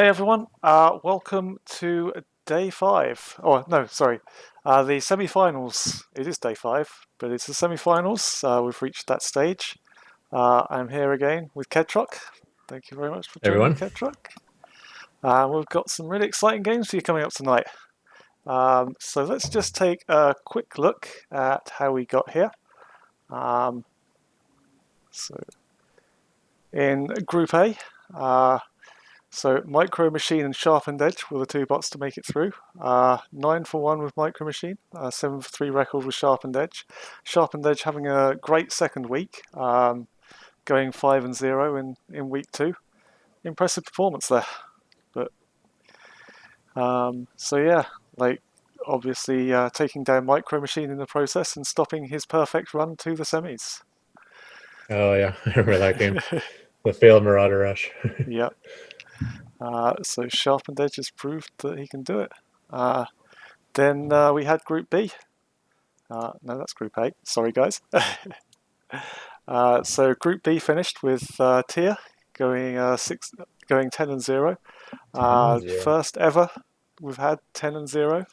Hey everyone, welcome to day five. Oh, no, sorry, the semi-finals. It is day five, but it's the semi-finals. We've reached that stage. I'm here again with Kedrock. Thank you very much for joining me, Everyone. Kedrock. We've got some really exciting games for you coming up tonight. So let's just take a quick look at how we got here. Um, so in Group A, so Micro Machine and Sharpened Edge were the two bots to make it through. 9 for 1 with Micro Machine, 7 for 3 record with Sharpened Edge. Sharpened Edge having a great second week, going 5 and 0 in week 2. Impressive performance there. But so yeah, like obviously taking down Micro Machine in the process and stopping his perfect run to the semis. Oh yeah, I remember that game. The failed Marauder Rush. Yep. So Sharpened Edge has proved that he can do it. Then we had Group B. No, that's Group A. Sorry, guys. So Group B finished with Tia going 10 and 0. 10-0. First ever we've had 10 and 0.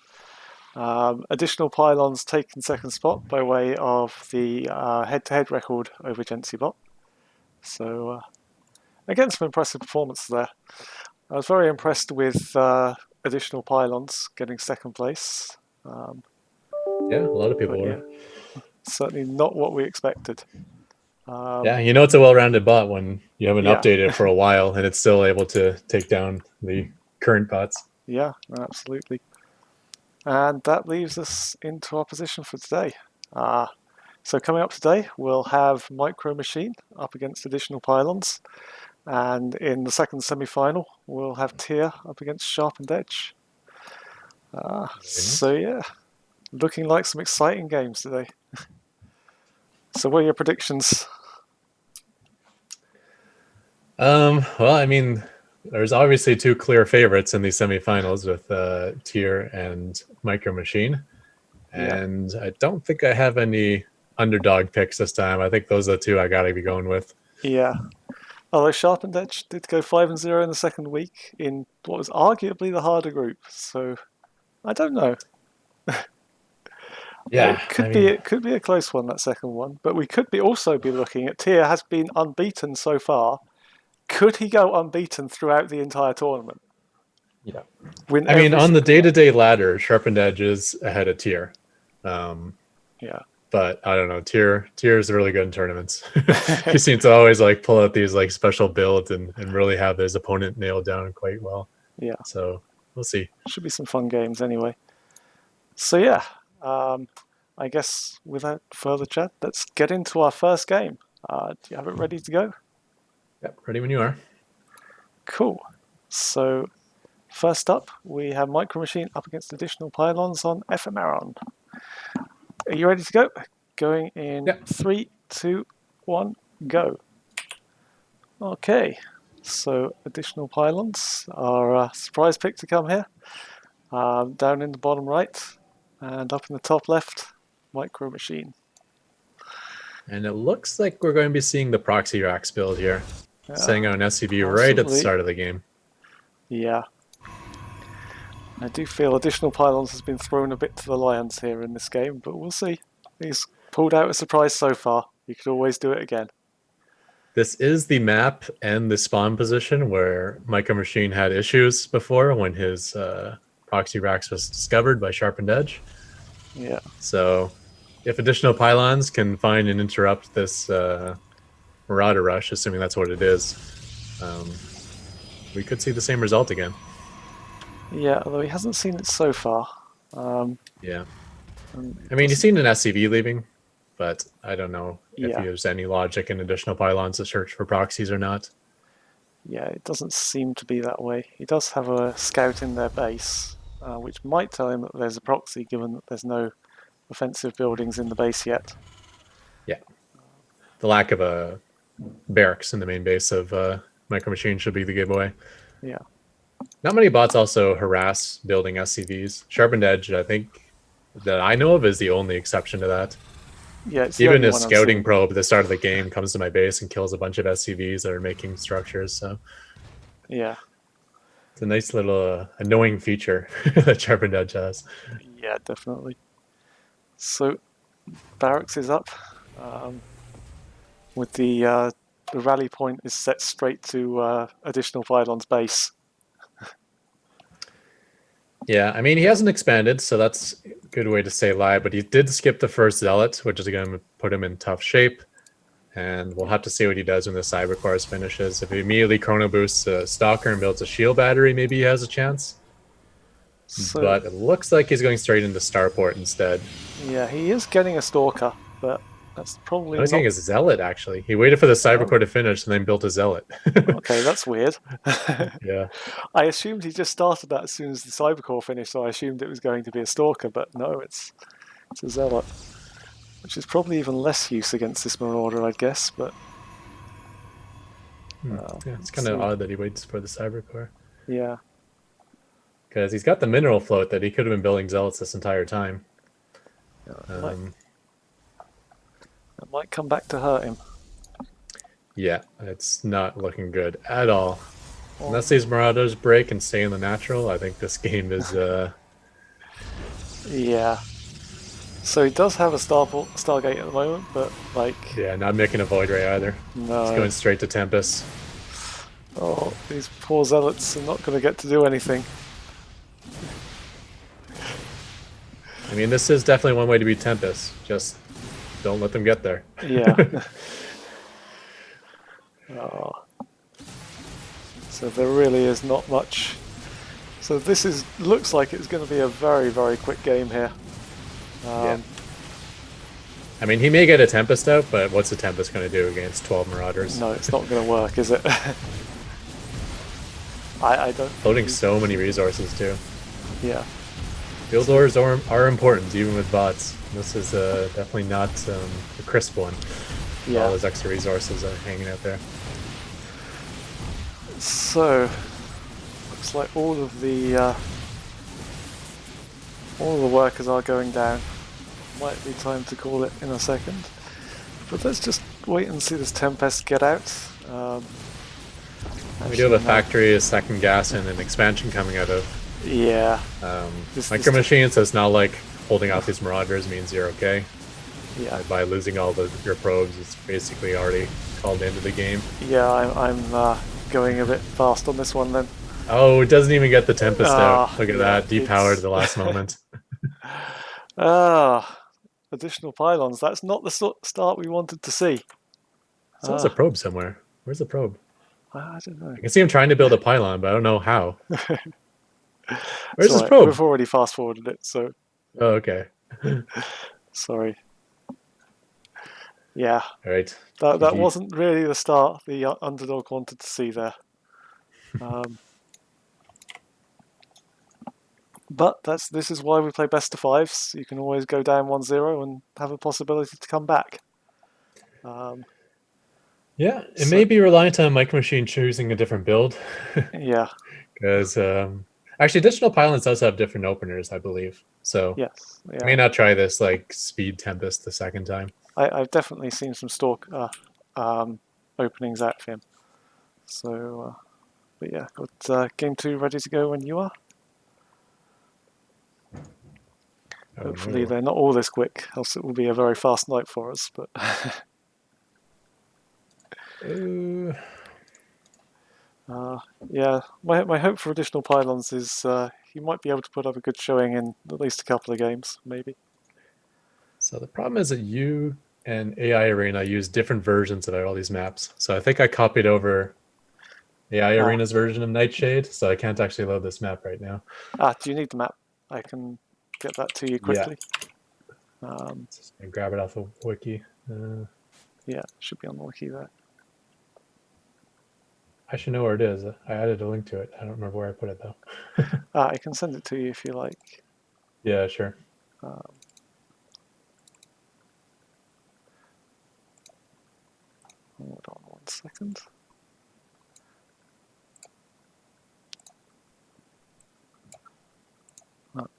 Additional pylons taken second spot by way of the head-to-head record over Gensibot. So again, some impressive performance there. I was very impressed with additional pylons getting second place. Yeah, a lot of people But were. yeah, certainly not what we expected. Yeah, you know it's a well-rounded bot when you haven't Yeah, updated it for a while and it's still able to take down the current bots. yeah, absolutely. And that leaves us into our position for today. So coming up today, we'll have Micro Machine up against Additional Pylons, and in the second semi-final, we'll have Tier up against Sharpened Edge. Very So nice. yeah, looking like some exciting games today. So what are your predictions? Well, I mean, there's obviously two clear favorites in these semifinals with Tier and Micro Machine, Yeah, and I don't think I have any underdog picks this time. I think those are the two I gotta be going with. yeah. Although Sharpened Edge did go 5 and 0 in the second week in what was arguably the harder group, so I don't know. Yeah, I mean, It could be a close one, that second one, but we could be also be looking at Tia has been unbeaten so far. Could he go unbeaten throughout the entire tournament? yeah. Win I mean, every on the single day-to-day match? ladder, Sharpened Edge is ahead of Tier. Um, Yeah. but I don't know. Tier is really good in tournaments. He seems to always like pull out these like special builds and really have his opponent nailed down quite well. Yeah. So we'll see. Should be some fun games anyway. So yeah, um, I guess without further chat, let's get into our first game. Do you have it ready to go? Yep, ready when you are. Cool. So first up, we have Micro Machine up against Additional Pylons on Ephemeron. Are you ready to go? Going in Yep. 3, 2, 1, go. Okay, so Additional Pylons are a surprise pick to come here. Down in the bottom right and up in the top left, Micro Machine. And it looks like we're going to be seeing the proxy racks build here, Yeah, setting out an SCV right at the possibly. start of the game. Yeah. I do feel Additional Pylons has been thrown a bit to the lions here in this game, but we'll see. He's pulled out a surprise so far. He could always do it again. This is the map and the spawn position where Micro Machine had issues before when his proxy racks was discovered by Sharpened Edge. Yeah. So if additional pylons can find and interrupt this Marauder Rush, assuming that's what it is, um, we could see the same result again. Yeah, although he hasn't seen it so far. Yeah. And it I mean, you've doesn't. seen an SCV leaving, but I don't know if Yeah, there's any logic in additional pylons to search for proxies or not. yeah, it doesn't seem to be that way. He does have a scout in their base, which might tell him that there's a proxy, given that there's no offensive buildings in the base yet. Yeah. The lack of a barracks in the main base of Micro Machine should be the giveaway. Yeah, Not many bots also harass building SCVs. Sharpened Edge, I think, that I know of, is the only exception to that. yeah, it's the Even only a one I've scouting seen. probe at the start of the game comes to my base and kills a bunch of SCVs that are making structures. So Yeah, It's a nice little annoying feature that Sharpened Edge has. Yeah, definitely. So barracks is up. Um, with the rally point is set straight to additional pylons base. Yeah, I mean, he hasn't expanded, so that's a good way to say lie, but he did skip the first Zealot, which is going to put him in tough shape. And we'll have to see what he does when the Cyber Course finishes. If he immediately chrono boosts a Stalker and builds a shield battery, maybe he has a chance. So But it looks like he's going straight into Starport instead. yeah, he is getting a stalker, but that's probably I was not. getting a Zealot, actually. He waited for the Cyber Oh, Core to finish and then built a Zealot. okay, that's weird. Yeah. I assumed he just started that as soon as the Cybercore finished, so I assumed it was going to be a stalker, but no, it's a zealot, which is probably even less use against this marauder, I guess. But Yeah, it's let's kind of see. odd that he waits for the Cyber Core. Yeah, Because he's got the mineral float that he could have been building Zealots this entire time. Um, it might come back to hurt him. yeah, it's not looking good at all. Oh, Unless these Marauders break and stay in the natural, I think this game is yeah. So he does have a Stargate at the moment, but like, yeah, not making a Void Ray either. He's no. going straight to Tempest. Oh, these poor zealots are not going to get to do anything. I mean, this is definitely one way to beat Tempest. Just don't let them get there. Yeah. Oh. So there really is not much. So this looks like it's going to be a very, very quick game here. Yeah. I mean, he may get a Tempest out, but what's a Tempest going to do against 12 Marauders? No, it's not going to work, is it? I don't. Loading so many resources too. Yeah. Field ores are important, even with bots. This is definitely not a crisp one. Yeah. All those extra resources are hanging out there. So looks like all of the workers are going down. Might be time to call it in a second, but let's just wait and see this Tempest get out. We do have a factory, a second gas, and an expansion coming out of. Yeah. Micro Machine, so it's not like holding off these Marauders means you're okay. Yeah. By losing all your probes, it's basically already called into the game. Yeah, I'm going a bit fast on this one then. Oh, it doesn't even get the Tempest out. Look at that, depowered at the last moment. Additional pylons. That's not the start we wanted to see. So there's a probe somewhere. Where's the probe? I don't know. I can see him trying to build a pylon, but I don't know how. Where's this probe? We've already fast forwarded it, so. Oh, okay. Sorry. Yeah. All right. That wasn't really the start the underdog wanted to see there. But this is why we play best of fives. You can always go down 1-0 and have a possibility to come back. Yeah, it may be reliant on Micro Machine choosing a different build. Yeah. Because actually, additional pylons does have different openers, I believe. So yes, yeah. I may not try this like Speed Tempest the second time. I've definitely seen some stalk openings out of him. So, but yeah, got game 2 ready to go when you are. Hopefully they're not all this quick, else it will be a very fast night for us. But yeah, my hope for additional pylons is he might be able to put up a good showing in at least a couple of games, maybe. So the problem is that you and AI Arena use different versions of all these maps. So I think I copied over AI Arena's version of Nightshade, so I can't actually load this map right now. Do you need the map? I can get that to you quickly. Yeah. And grab it off of Wiki. Yeah, it should be on the Wiki there. I should know where it is. I added a link to it. I don't remember where I put it though. I can send it to you if you like. Yeah, sure. Hold on 1 second.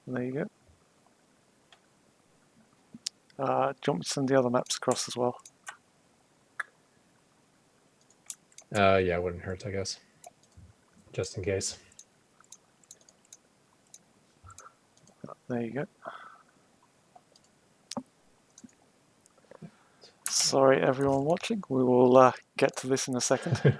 There you go. Do you want me to send the other maps across as well? Yeah, it wouldn't hurt, I guess. Just in case. There you go. Sorry, everyone watching. We will get to this in a second.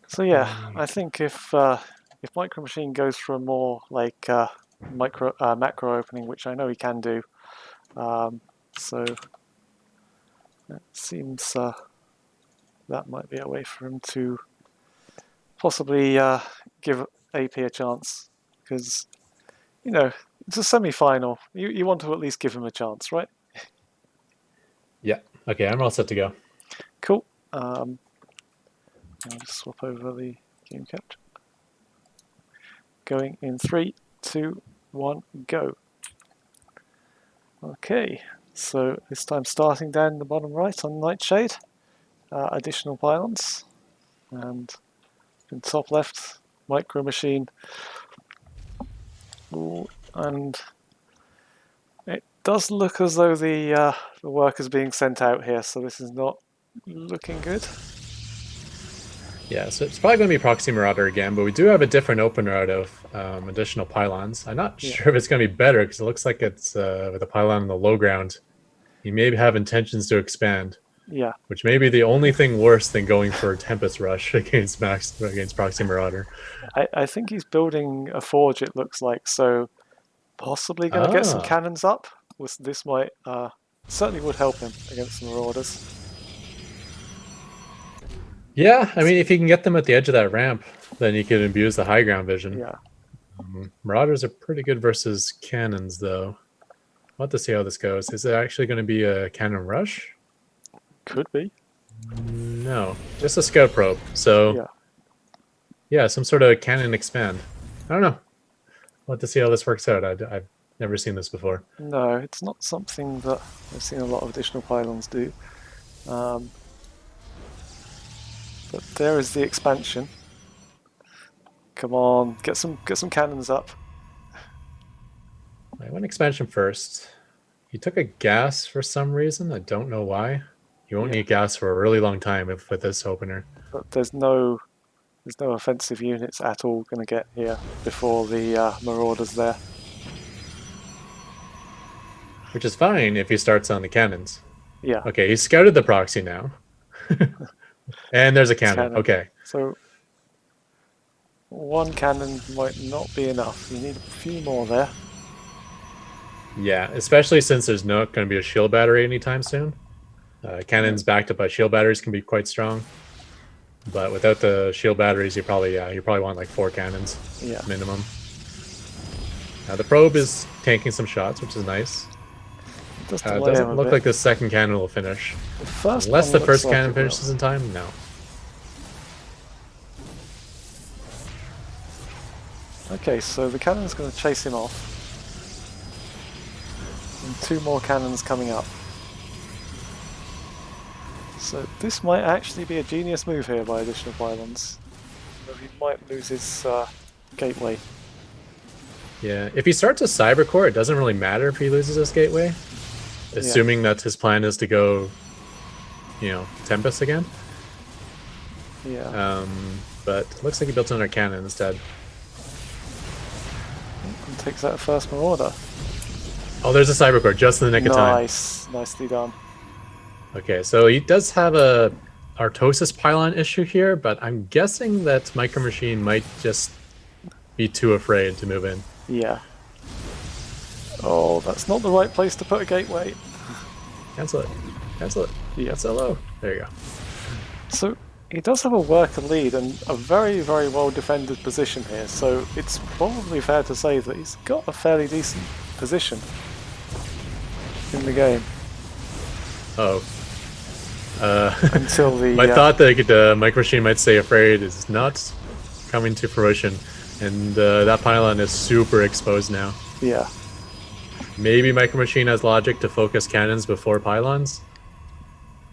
So yeah, I think if Micro Machine goes for a more like macro opening, which I know he can do, so it seems that might be a way for him to possibly give AP a chance, because it's a semi-final. You want to at least give him a chance, right? Yeah. Okay, I'm all set to go. Cool. I'll just swap over the game capture. Going in 3, 2, 1, go. Okay, so this time starting down the bottom right on Nightshade, additional pylons, and in top left, Micro Machine. Ooh, and it does look as though the work is being sent out here, so this is not looking good. Yeah, so it's probably going to be Proxy Marauder again, but we do have a different opener out of additional pylons. I'm not sure if it's going to be better because it looks like it's with a pylon in the low ground. You may have intentions to expand. Yeah. Which may be the only thing worse than going for Tempest Rush against Proxy Marauder. I think he's building a forge, it looks like, so possibly going to get some cannons up. This might certainly would help him against the Marauders. Yeah, I mean, if you can get them at the edge of that ramp, then you can abuse the high ground vision. Yeah. Marauders are pretty good versus cannons, though. We'll have to see how this goes. Is it actually going to be a cannon rush? Could be. No, just a scout probe. So, yeah, some sort of cannon expand. I don't know. We'll have to see how this works out. I've never seen this before. No, it's not something that I've seen a lot of additional pylons do. But there is the expansion. Come on, get some cannons up. I went expansion first. He took a gas for some reason. I don't know why. You won't need gas for a really long time with this opener. But there's no offensive units at all going to get here before the Marauders there. Which is fine if he starts on the cannons. Yeah. Okay, he scouted the proxy now. And there's a cannon. Okay. So one cannon might not be enough. You need a few more there. Yeah, especially since there's not going to be a shield battery anytime soon. Cannons backed up by shield batteries can be quite strong. But without the shield batteries, you probably want like 4 cannons minimum. Now the probe is tanking some shots, which is nice. It doesn't look like the second cannon will finish. Unless the first cannon finishes in time, no. Okay, so the cannon's going to chase him off. And 2 more cannons coming up. So this might actually be a genius move here by additional pylons. Though he might lose his gateway. Yeah, if he starts a cyber core, it doesn't really matter if he loses his gateway. Assuming that his plan is to go, Tempest again. Yeah. But it looks like he built another cannon instead. And takes out a first Marauder. Oh, there's a cyber core just in the nick of time. Nice. Nicely done. Okay, so he does have a Artosis pylon issue here, but I'm guessing that Micro Machine might just be too afraid to move in. Yeah. Oh, that's not the right place to put a gateway. Cancel it. Cancel it. Yeah. That's so low. There you go. So he does have a worker lead and a very, very well defended position here, so it's probably fair to say that he's got a fairly decent position in the game. Oh. Until the my thought that Micro Machine might stay afraid is not coming to fruition, and that pylon is super exposed now. Yeah. Maybe Micro Machine has logic to focus cannons before pylons,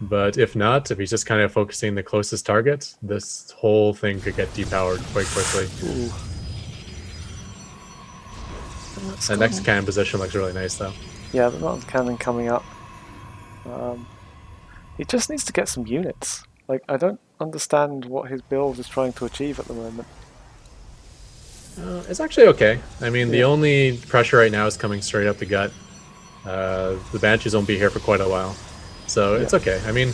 but if not, if he's just kind of focusing the closest target, this whole thing could get depowered quite quickly. Ooh. The next cannon position looks really nice, though. Yeah, the cannon coming up. He just needs to get some units. Like, I don't understand what his build is trying to achieve at the moment. It's actually okay. I mean, the Yeah. only pressure right now is coming straight up the gut. The Banshees won't be here for quite a while, so Yeah. it's okay. I mean,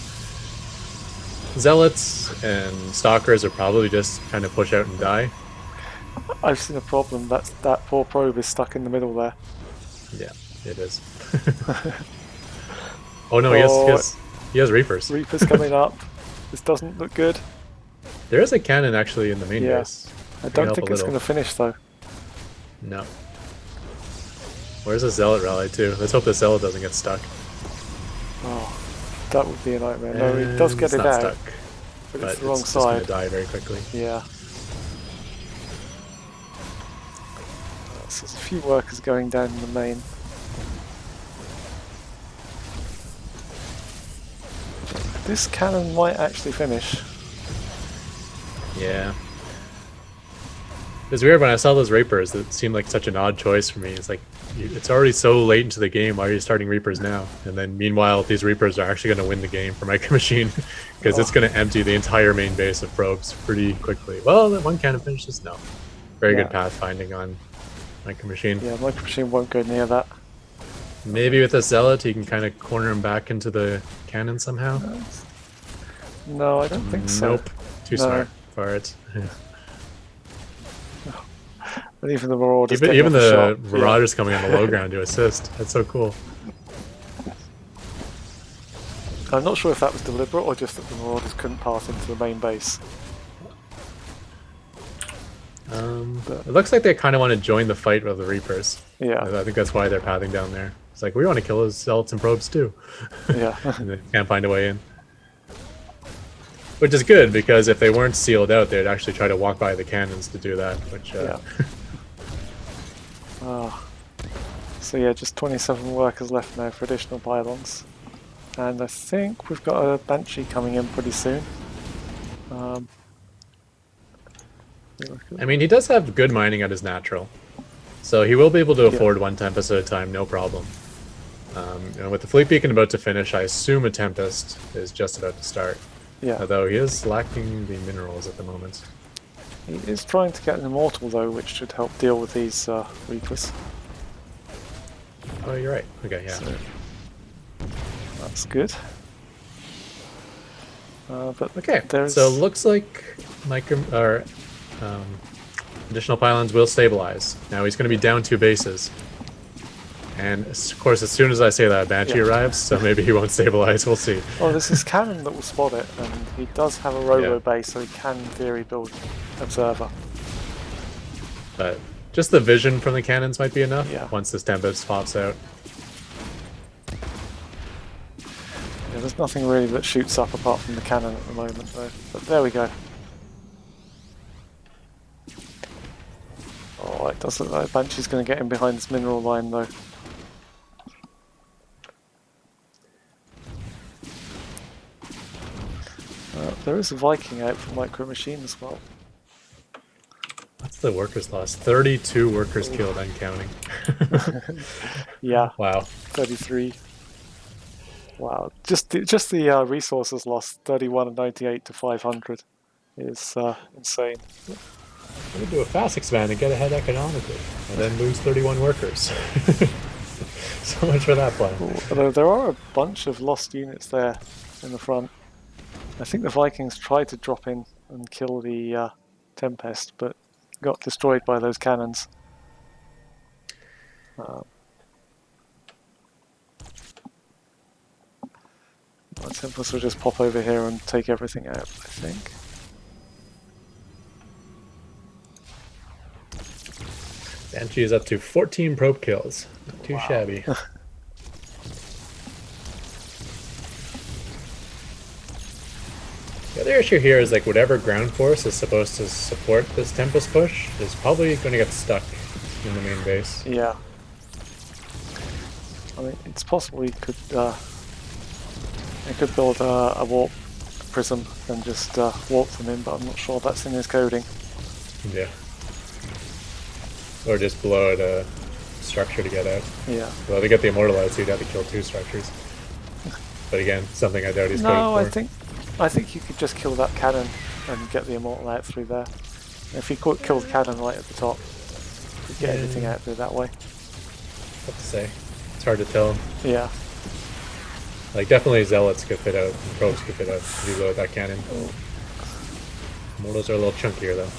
Zealots and Stalkers are probably just kind of push out and die. I've seen a problem. That poor probe is stuck in the middle there. Yeah, it is. Oh no, Oh, he has Reapers. Reaper's coming up. This doesn't look good. There is a cannon actually in the main Yeah. base. I That could don't help a think it's little. going to finish, though. No. Where's the Zealot rally too? Let's hope the Zealot doesn't get stuck. Oh, that would be a nightmare. No, he does And get it's it not out, stuck, but but it's the wrong it's just going to side. die very quickly. Yeah. So there's a few workers going down in the main. This cannon might actually finish. Yeah. It's weird when I saw those Reapers. It seemed like such an odd choice for me. It's like, it's already so late into the game. Why are you starting Reapers now? And then meanwhile, these Reapers are actually going to win the game for Micro Machine because it's going to empty the entire main base of probes pretty quickly. Well, that one cannon finishes? No. Very good pathfinding on Micro Machine. Yeah, Micro Machine won't go near that. Maybe with a Zealot, he can kind of corner him back into the cannon somehow. No, I don't think so. Nope. Too smart for it. But even the Marauders Even the shot. Marauders coming on the low ground to assist. That's so cool. I'm not sure if that was deliberate or just that the Marauders couldn't pass into the main base. It looks like they kind of want to join the fight with the Reapers. Yeah. I think that's why they're pathing down there. It's like, we want to kill his Zealots and Probes too. Yeah. And they can't find a way in. Which is good, because if they weren't sealed out, they'd actually try to walk by the cannons to do that, which... Yeah. So yeah, just 27 workers left now for additional pylons. And I think we've got a Banshee coming in pretty soon. I mean, he does have good mining at his natural. So he will be able to afford one Tempest at a time, no problem. With the Fleet Beacon about to finish, I assume a Tempest is just about to start. Yeah. Although he is lacking the minerals at the moment. He is trying to get an Immortal though, which should help deal with these Reapers. Oh, you're right. Okay, yeah. So, that's good. But okay, there's... so looks like additional pylons will stabilize. Now he's going to be down 2 bases. And of course, as soon as I say that, Banshee arrives, so maybe he won't stabilize. We'll see. Oh, there's this cannon that will spot it, and he does have a robo base, so he can, in theory, build Observer. But just the vision from the cannons might be enough once this Tempest pops out. Yeah, there's nothing really that shoots up apart from the cannon at the moment, though. But there we go. Oh, it does look like Banshee's going to get in behind this mineral line, though. There is a Viking out for Micro Machine as well. What's the workers lost? 32 workers killed, I'm counting. Yeah. Wow. 33. Wow. Just the resources lost, 31 and 98 to 500, is insane. We can do a fast expand and get ahead economically, and then lose 31 workers. So much for that plan. Although there are a bunch of lost units there in the front. I think the Vikings tried to drop in and kill the Tempest, but got destroyed by those cannons. The Tempest will just pop over here and take everything out, I think. Banshee is up to 14 probe kills. Not too shabby. The other issue here is like whatever ground force is supposed to support this Tempest push is probably going to get stuck in the main base. Yeah. I mean, it's possible he could build a warp prism and just warp them in, but I'm not sure that's in his coding. Yeah. Or just blow out a structure to get out. Yeah. Well, to get the Immortal out, so you'd have to kill 2 structures. But again, something I doubt he's coded No, for. I think you could just kill that cannon and get the immortal out through there. If you kill the cannon right at the top, you get everything Yeah, out through that way. what to say? It's hard to tell. Yeah. Like, definitely zealots could fit out, and probes could fit out if you load that cannon. Oh, Mortals are a little chunkier though.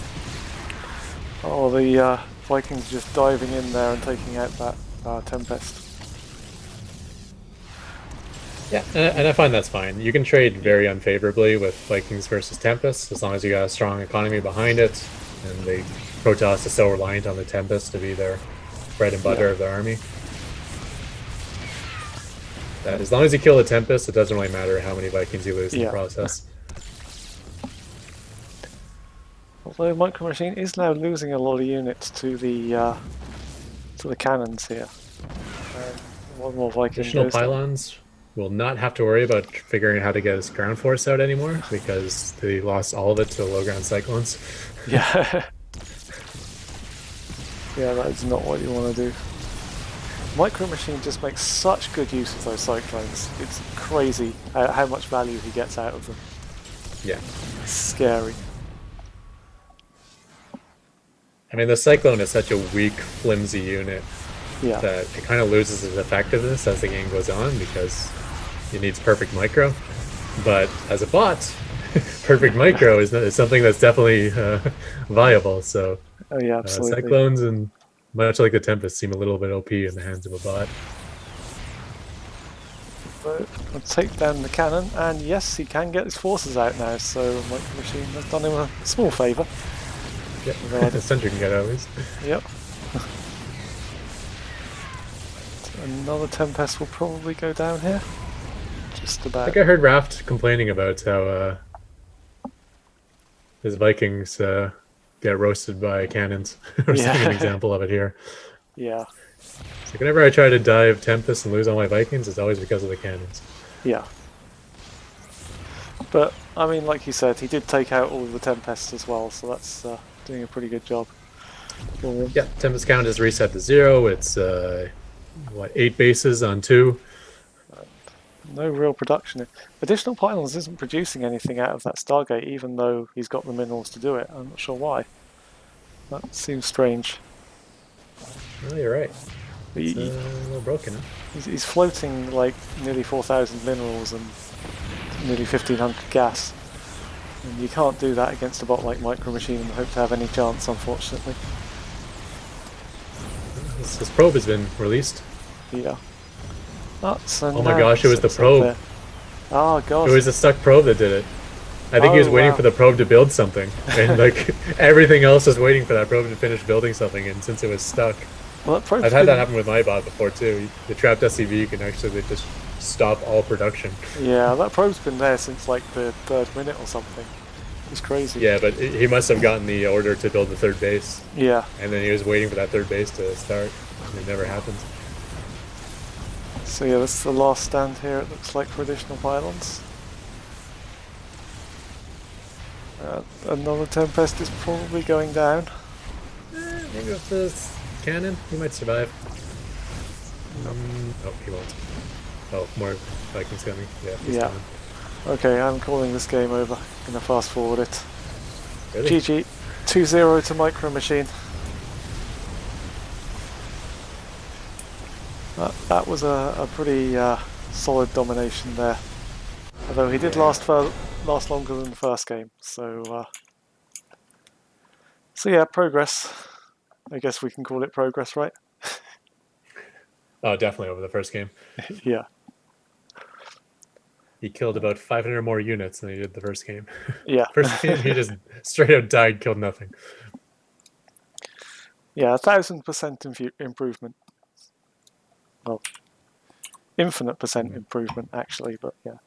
oh the Vikings just diving in there and taking out that Tempest. Yeah, and I find that's fine. You can trade very unfavorably with Vikings versus Tempest as long as you got a strong economy behind it, and the Protoss is so reliant on the Tempest to be their bread and butter Yeah. of their army. That as long as you kill the Tempest, it doesn't really matter how many Vikings you lose in the Yeah. process. Although Micro Machine is now losing a lot of units to the cannons here. One more Viking Additional goes down. pylons will not have to worry about figuring out how to get his ground force out anymore because they lost all of it to low ground cyclones. Yeah. Yeah, that is not what you want to do. Micro Machine just makes such good use of those cyclones. It's crazy how much value he gets out of them. Yeah. It's scary. I mean, the Cyclone is such a weak, flimsy unit Yeah. that it kind of loses its effectiveness as the game goes on because it needs perfect micro. But as a bot, perfect micro is something that's definitely viable. So Oh yeah, absolutely. Cyclones and much like the Tempest seem a little bit OP in the hands of a bot. But I'll take down the cannon, and yes, he can get his forces out now, so Micro Machine has done him a small favour. Yeah, the Sentry can get out at least. Yep. Another Tempest will probably go down here. Just I about. think I heard Raft complaining about how his Vikings get roasted by cannons. We're seeing an Yeah. example of it here. Yeah. So whenever I try to dive Tempest and lose all my Vikings, it's always because of the cannons. Yeah. But, I mean, like you said, he did take out all of the Tempests as well, so that's doing a pretty good job. Yeah, Tempest count is reset to 0. It's, what, 8 bases on 2. No real production. Additional pylons isn't producing anything out of that Stargate, even though he's got the minerals to do it. I'm not sure why. That seems strange. Oh, you're right. It's He, a little broken, huh? he's floating like nearly 4,000 minerals and nearly 1,500 gas. And you can't do that against a bot like Micro Machine and hope to have any chance, unfortunately. His probe has been released. Yeah. Oh my gosh, it was the probe. Oh god. It was a stuck probe that did it. I think he was waiting for the probe to build something, and like everything else was waiting for that probe to finish building something. And since it was stuck, Well, that I've had that happen with my bot before too. The trapped SCV can actually just stop all production. Yeah, that probe's been there since like the 3rd minute or something. It's crazy. Yeah, but he must have gotten the order to build the 3rd base. Yeah. And then he was waiting for that 3rd base to start, and it never happened. So yeah, this is the last stand here, it looks like, for additional pylons. Another Tempest is probably going down. Maybe with this cannon, he might survive. Oh, he won't. Oh, more Vikings coming. Yeah, he's coming. Okay, I'm calling this game over. I'm gonna fast forward it. Really? GG. 2-0 to Micro Machine. That was a pretty solid domination there. Although he did last longer than the first game, so yeah, progress. I guess we can call it progress, right? Oh, definitely over the first game. Yeah. He killed about 500 more units than he did the first game. Yeah. First game, he just straight out died, killed nothing. Yeah, 1,000% improvement. Well, infinite percent improvement, actually, but yeah.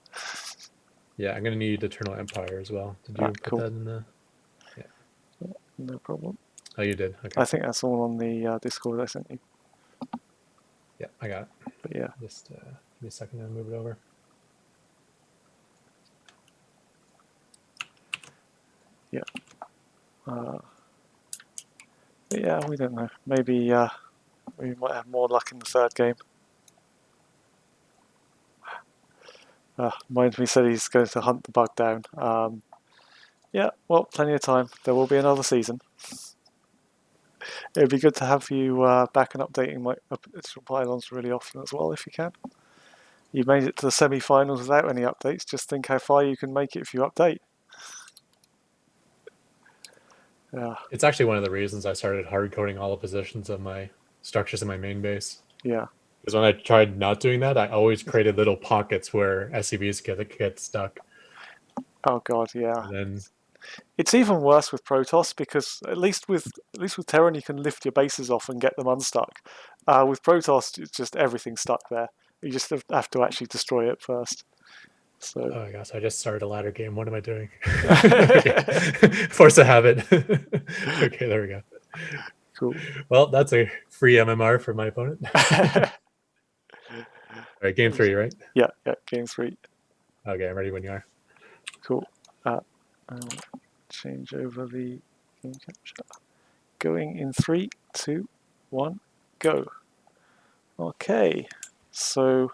Yeah, I'm gonna need Eternal Empire as well. Did you put Cool. that in the? Yeah, no problem. Oh, you did. Okay. I think that's all on the Discord I sent you. Yeah, I got it. But yeah. Just give me a second to move it over. Yeah. But yeah, we don't know. Maybe we might have more luck in the 3rd game. Mind me said he's going to hunt the bug down. Yeah, well, plenty of time. There will be another season. It'd be good to have you back and updating my pylons really often as well, if you can. You made it to the semi-finals without any updates. Just think how far you can make it if you update. Yeah. It's actually one of the reasons I started hard coding all the positions of my structures in my main base. Yeah. Because when I tried not doing that, I always created little pockets where SCVs get stuck. Oh god, yeah. And then it's even worse with Protoss because at least with Terran you can lift your bases off and get them unstuck. With Protoss, it's just everything's stuck there. You just have to actually destroy it first. So. Oh my gosh, I just started a ladder game. What am I doing? Force a habit. Okay, there we go. Cool. Well, that's a free MMR for my opponent. All right, game 3, right? Yeah, game 3. Okay, I'm ready when you are. Cool. I'll change over the game capture. Going in 3, 2, 1, go. Okay, so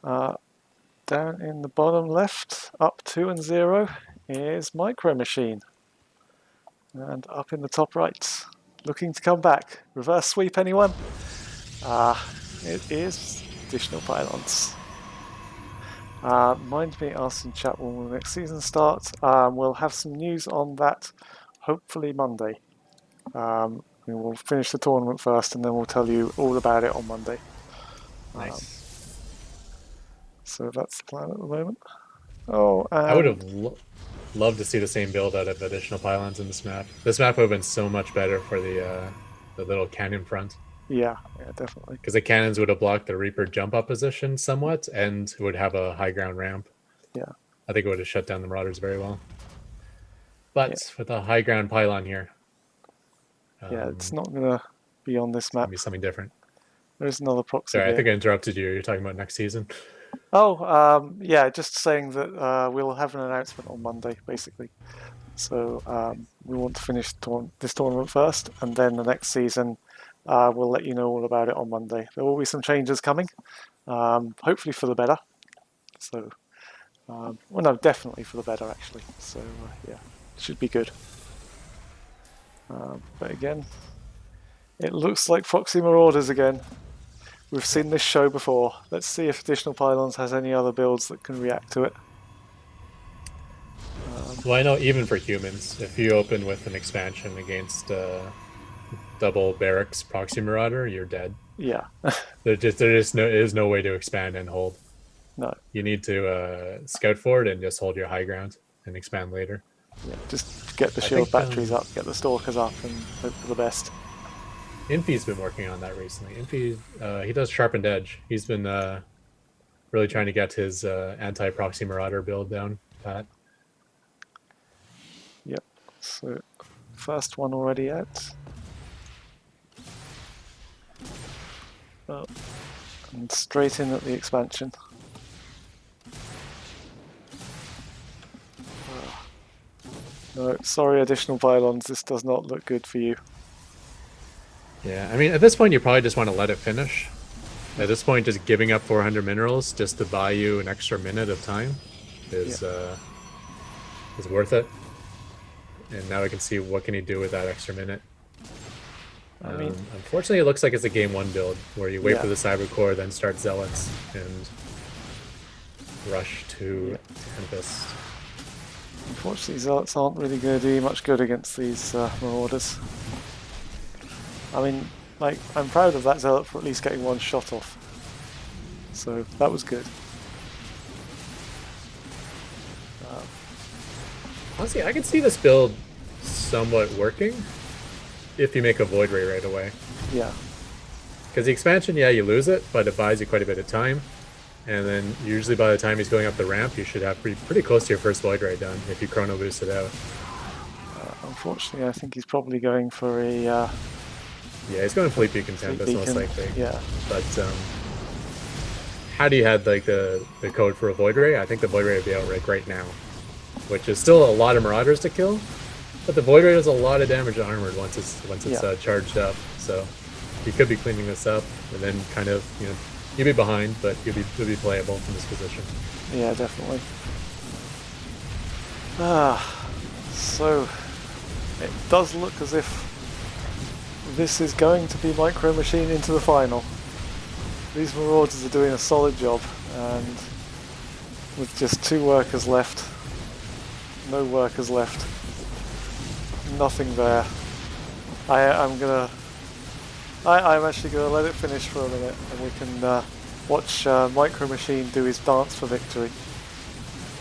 down in the bottom left, up 2 and 0, is Micro Machine. And up in the top right, looking to come back. Reverse sweep, anyone? It is additional pylons. Mind me asking chat when will the next season start. We'll have some news on that hopefully Monday. We will finish the tournament first and then we'll tell you all about it on Monday. Nice. So that's the plan at the moment. Oh, and I would have loved to see the same build out of additional pylons in this map. This map would have been so much better for the little cannon front. Yeah, definitely. Because the cannons would have blocked the Reaper jump up position somewhat and would have a high ground ramp. Yeah. I think it would have shut down the Marauders very well. But with a high ground pylon here. Yeah, it's not going to be on this map. Be something different. There's another proxy. Sorry, I think I interrupted you. You're talking about next season. Oh, yeah, just saying that we'll have an announcement on Monday, basically. So we want to finish this tournament first, and then the next season we'll let you know all about it on Monday. There will be some changes coming, hopefully for the better. So, well, no, definitely for the better, actually. So, yeah, it should be good. But again, it looks like Proxy Marauders again. We've seen this show before. Let's see if Additional Pylons has any other builds that can react to it. Well, I know even for humans, if you open with an expansion against double barracks Proxy Marauder, you're dead. Yeah. there is no way to expand and hold. No. You need to scout forward and just hold your high ground and expand later. Yeah, just get the shield batteries up, get the stalkers up, and hope for the best. Infi's been working on that recently. Infi, he does Sharpened Edge. He's been really trying to get his anti-Proxy Marauder build down pat. Yep. So, first one already out. Oh, and straight in at the expansion. No, sorry, Additional Pylons, this does not look good for you. Yeah, I mean, at this point, you probably just want to let it finish. At this point, just giving up 400 minerals just to buy you an extra minute of time is worth it. And now we can see what can he do with that extra minute. I mean, unfortunately, it looks like it's a game 1 build where you wait for the Cyber Core, then start Zealots and rush to Tempest. Unfortunately, Zealots aren't really going to do much good against these Marauders. I mean, like, I'm proud of that Zealot for at least getting one shot off. So, that was good. Honestly, I can see this build somewhat working if you make a Void Ray right away. Yeah. Because the expansion, you lose it, but it buys you quite a bit of time. And then usually by the time he's going up the ramp, you should have pretty close to your first Void Ray done if you chrono boost it out. Unfortunately, I think he's probably going for a... yeah, he's going Fleet Beacon Tempest most likely. Yeah. But had he had like the code for a Void Ray, I think the Void Ray would be out right now. Which is still a lot of Marauders to kill, but the Void Ray does a lot of damage to Armored once it's charged up. So you could be cleaning this up, and then kind of you'll be behind, but you'll be playable from this position. Yeah, definitely. So it does look as if this is going to be Micro Machine into the final. These Marauders are doing a solid job, and with just 2 workers left, no workers left, nothing there. I'm actually gonna let it finish for a minute, and we can watch Micro Machine do his dance for victory.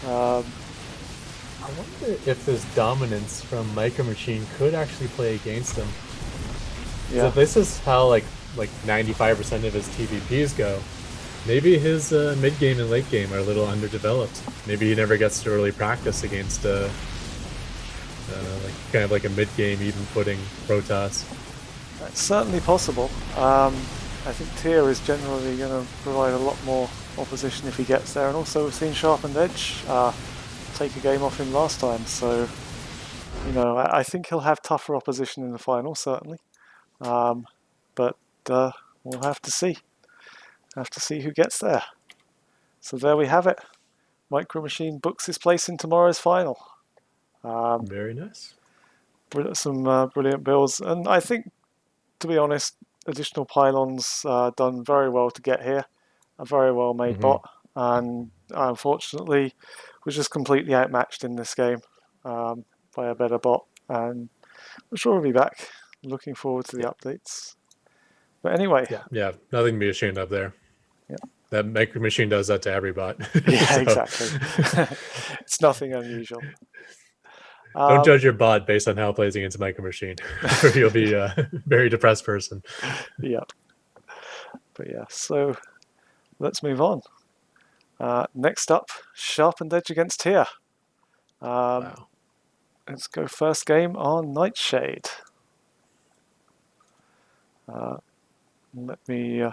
I wonder if this dominance from Micro Machine could actually play against him. Yeah, If this is how like 95% of his TVPs go, maybe his mid game and late game are a little underdeveloped. Maybe he never gets to really practice against like kind of like a mid game even footing Protoss. that's certainly possible. I think Tyr is generally going to provide a lot more opposition if he gets there, and also we've seen Sharpened Edge take a game off him last time, so you know I think he'll have tougher opposition in the final, certainly. But we'll have to see. Have to see who gets there. So there we have it. Micro Machine books his place in tomorrow's final. Very nice. Some brilliant builds, and I think, to be honest, additional pylons done very well to get here. A very well made bot, and unfortunately was just completely outmatched in this game by a better bot. And I'm sure we'll be back. Looking forward to the updates. But anyway, yeah, nothing to be ashamed of there. yeah, That Micro Machine does that to everybody. yeah, So exactly. It's nothing unusual. don't judge your bot based on how it plays against a Micro Machine, or you'll be a very depressed person. Yeah, but yeah. So let's move on. Next up, Sharpened Edge against Tyr. Wow. Let's go first game on Nightshade. Let me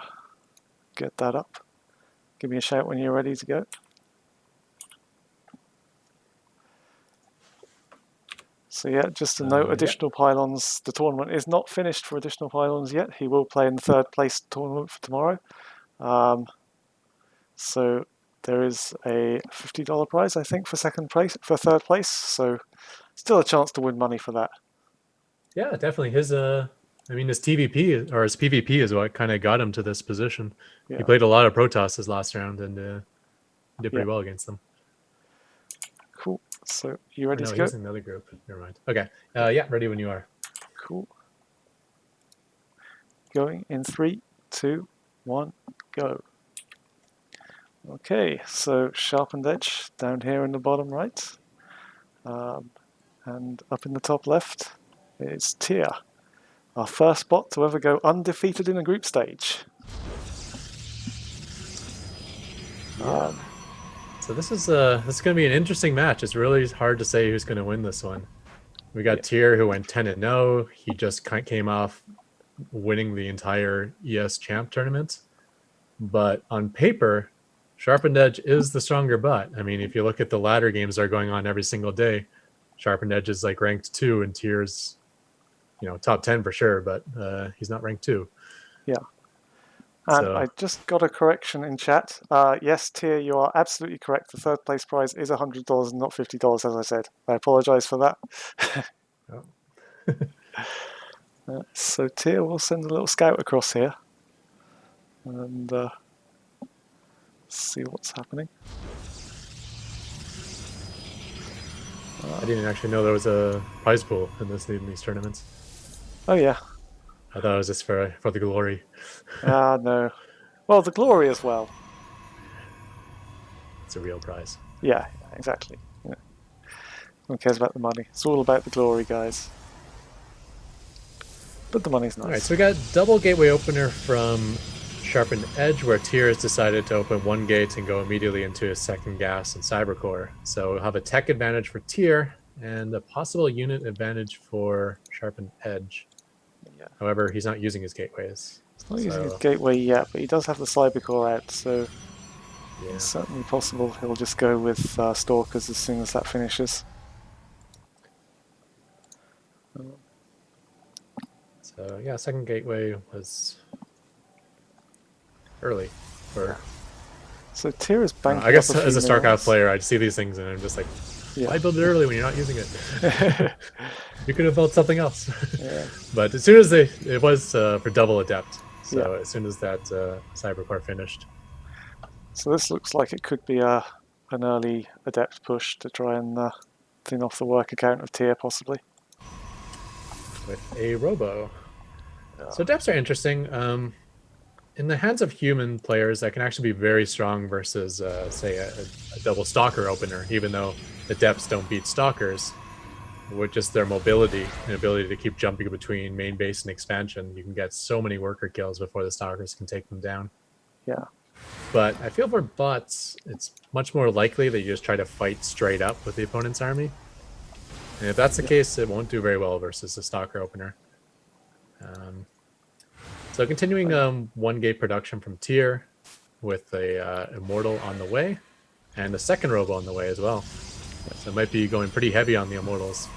get that up. Give me a shout when you're ready to go. So yeah, just a note, additional pylons. The tournament is not finished for additional pylons yet. He will play in the 3rd place tournament for tomorrow. So there is a $50 prize, I think, for 3rd place. So still a chance to win money for that. Yeah, definitely. His his TVP or his PvP is what kind of got him to this position. Yeah. He played a lot of Protoss his last round and did pretty well against them. Cool. So you ready to no, go? he's in another group. Never mind. Okay. Yeah, ready when you are. Cool. Going in 3, 2, 1, go. Okay, so Sharpened Edge down here in the bottom right. And up in the top left is Tyr, our first bot to ever go undefeated in a group stage. Yeah. So this is going to be an interesting match. It's really hard to say who's going to win this one. We got Tyr, who went 10-0. He just came off winning the entire ES Champ tournament. But on paper, Sharpened Edge is the stronger bot. I mean, if you look at the ladder games that are going on every single day, Sharpened Edge is like ranked 2 and Tyr's, top 10 for sure, but he's not ranked 2. Yeah. And I just got a correction in chat. Yes, Tyr, you are absolutely correct. The 3rd place prize is $100 and not $50, as I said. I apologize for that. So Tyr will send a little scout across here and see what's happening. I didn't actually know there was a prize pool in these tournaments. Oh yeah. I thought it was just for the glory. No. Well, the glory as well. It's a real prize. Yeah, exactly. Yeah. Who cares about the money? It's all about the glory, guys. But the money's nice. All right, so we got double gateway opener from Sharpened Edge, where Tyr has decided to open one gate and go immediately into his 2nd gas and Cybercore. So we'll have a tech advantage for Tyr and a possible unit advantage for Sharpened Edge. Yeah. However, he's not using his gateways. He's not using his gateway yet, but he does have the Cybercore out, so yeah, it's certainly possible he'll just go with Stalkers as soon as that finishes. So yeah, 2nd gateway was early for So Tira's I, don't know, I banking up guess a as few a Starcraft minerals. player, I see these things and I'm just like, Yeah. why build it early when you're not using it? You could have built something else. Yeah. But as soon as it was for double adept. Yeah. So as soon as that cybercore finished, So this looks like it could be an early adept push to try and thin off the work account of Tyr, possibly. with a robo. Yeah. So adepts are interesting. In the hands of human players, that can actually be very strong versus, say, a double stalker opener, even though adepts don't beat stalkers. With just their mobility and ability to keep jumping between main base and expansion, you can get so many worker kills before the stalkers can take them down. Yeah. But I feel for bots, it's much more likely that you just try to fight straight up with the opponent's army. And if that's the Yeah. case, it won't do very well versus a stalker opener. So continuing one gate production from Tier with a immortal on the way and a second robo on the way as well. So it might be going pretty heavy on the immortals.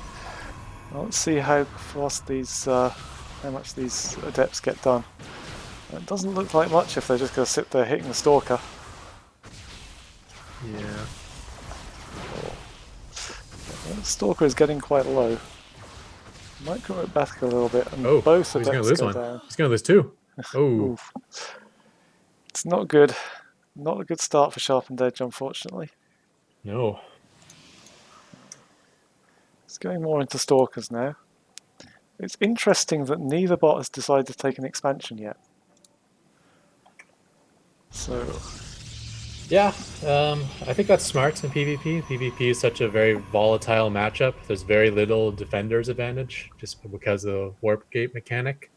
Well, let's see how fast how much these adepts get done. It doesn't look like much if they're just going to sit there hitting the stalker. Yeah. The stalker is getting quite low. Might come it back a little bit, and Oh, both he's going to adepts lose go one. down. He's going to lose two. Oh, Oof. It's not good. Not a good start for Sharpened Edge, unfortunately. no. It's going more into stalkers now. It's interesting that neither bot has decided to take an expansion yet. So, Yeah, I think that's smart in PvP. PvP is such a very volatile matchup. There's very little defender's advantage just because of the warp gate mechanic.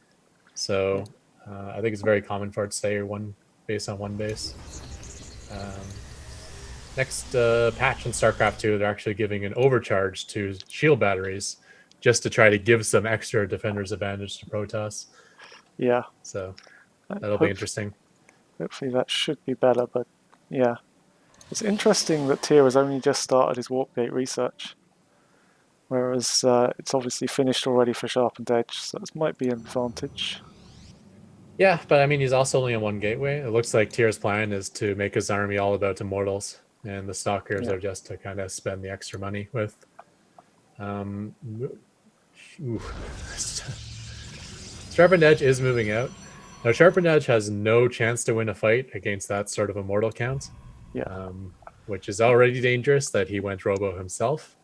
So I think it's very common for it to stay one base on one base. Next patch in StarCraft 2, they're actually giving an overcharge to shield batteries just to try to give some extra defender's advantage to Protoss. yeah. So that'll be Hope, interesting. hopefully that should be better, but yeah. It's interesting that Tyr has only just started his warp gate research, whereas it's obviously finished already for Sharpened Edge, so this might be an advantage. Yeah, but I mean, he's also only on one gateway. It looks like Tyr's plan is to make his army all about immortals, and the stalkers Yeah. are just to kind of spend the extra money with. Sharpened Edge is moving out. Now, Sharpened Edge has no chance to win a fight against that sort of immortal count, Yeah. which is already dangerous that he went Robo himself.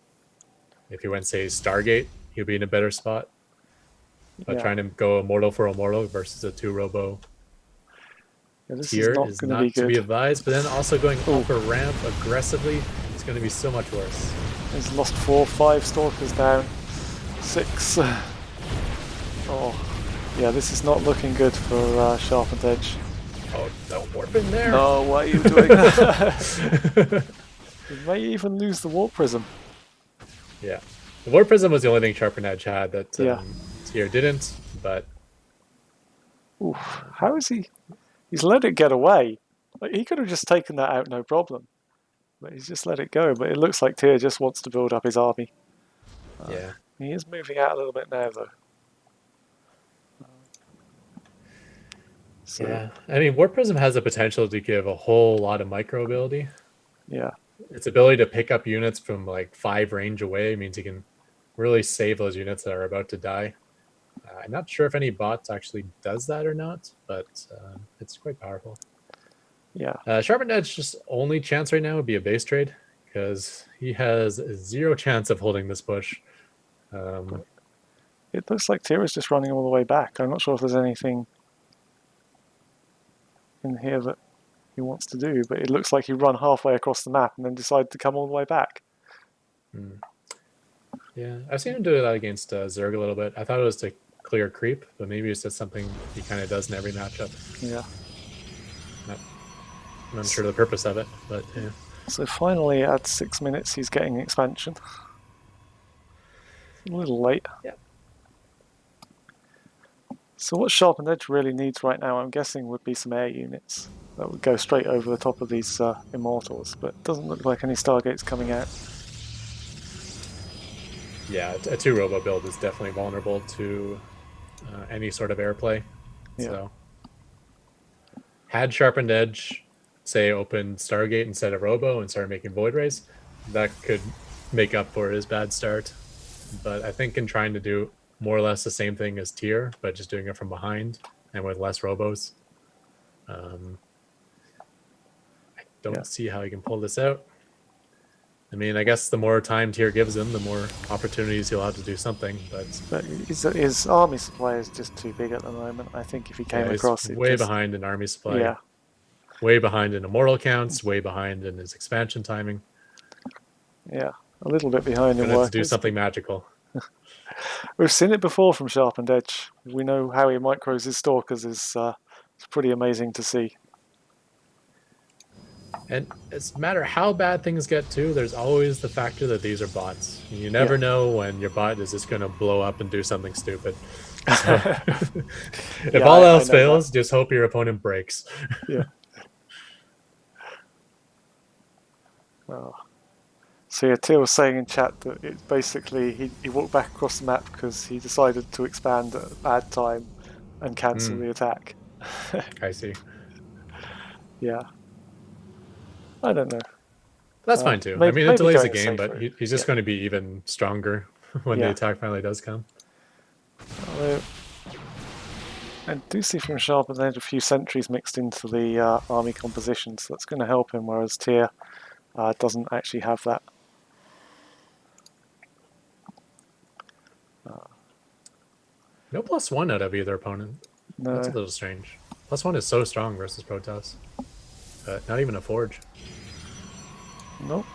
If he went, say, Stargate, he'll be in a better spot. But Yeah. trying to go immortal for immortal versus a two Robo Yeah, this is Tier not is going to be not to be good. advised, but then also going Ooh. up a ramp aggressively is going to be so much worse. He's lost 4, 5 stalkers down. 6. Oh, yeah, this is not looking good for Sharpened Edge. Oh, no warp in there. No, why are you doing that? You may even lose the Warp Prism. Yeah. The Warp Prism was the only thing Sharpened Edge had that Yeah. Tier didn't, but... Oof, how is he? He's let it get away. Like, he could have just taken that out, no problem. But he's just let it go. But it looks like Tyr just wants to build up his army. Yeah. He is moving out a little bit now, though. So, Yeah. I mean, Warp Prism has the potential to give a whole lot of micro ability. yeah. Its ability to pick up units from like 5 range away means you can really save those units that are about to die. I'm not sure if any bots actually does that or not, but it's quite powerful. Yeah. Sharpened Edge's only chance right now would be a base trade because he has 0 chance of holding this push. It looks like Tyr is just running all the way back. I'm not sure if there's anything in here that he wants to do, but it looks like he ran halfway across the map and then decided to come all the way back. Yeah, I've seen him do that against Zerg a little bit. I thought it was to clear creep, but maybe it's just something he kind of does in every matchup. Yeah. I'm not sure the purpose of it, but yeah. So finally, at 6 minutes, he's getting expansion. A little late. Yeah. So what Sharpened Edge really needs right now, I'm guessing, would be some air units that would go straight over the top of these immortals, but it doesn't look like any Stargates coming out. Yeah, a 2 Robo build is definitely vulnerable to any sort of airplay. Yeah. So, had Sharpened Edge say, opened Stargate instead of Robo and started making Void Rays, that could make up for his bad start. But I think in trying to do more or less the same thing as Tier, but just doing it from behind and with less Robos, I don't see how he can pull this out. I mean, I guess the more time Tier gives him, the more opportunities he'll have to do something. But his army supply is just too big at the moment. I think if he came across he's it, way behind in army supply. Yeah. Way behind in immortal counts, way behind in his expansion timing. Yeah, a little bit behind in Gonna have workers. to do something magical. We've seen it before from Sharpened Edge. We know how he micros his stalkers is it's pretty amazing to see. And it's no matter how bad things get too, there's always the factor that these are bots. You never know when your bot is just going to blow up and do something stupid. So, if all else fails, just hope your opponent breaks. Yeah. Oh. So yeah, Tia was saying in chat that it basically he walked back across the map because he decided to expand at a bad time and cancel the attack. I see. Yeah. I don't know. That's fine too. I mean, it delays the game, but he's just going to be even stronger when the attack finally does come. Although, I do see from Sharpened Edge a few sentries mixed into the army composition, so that's going to help him, whereas Tia doesn't actually have that. No +1 out of either opponent. No. That's a little strange. +1 is so strong versus Protoss. But not even a Forge. Nope.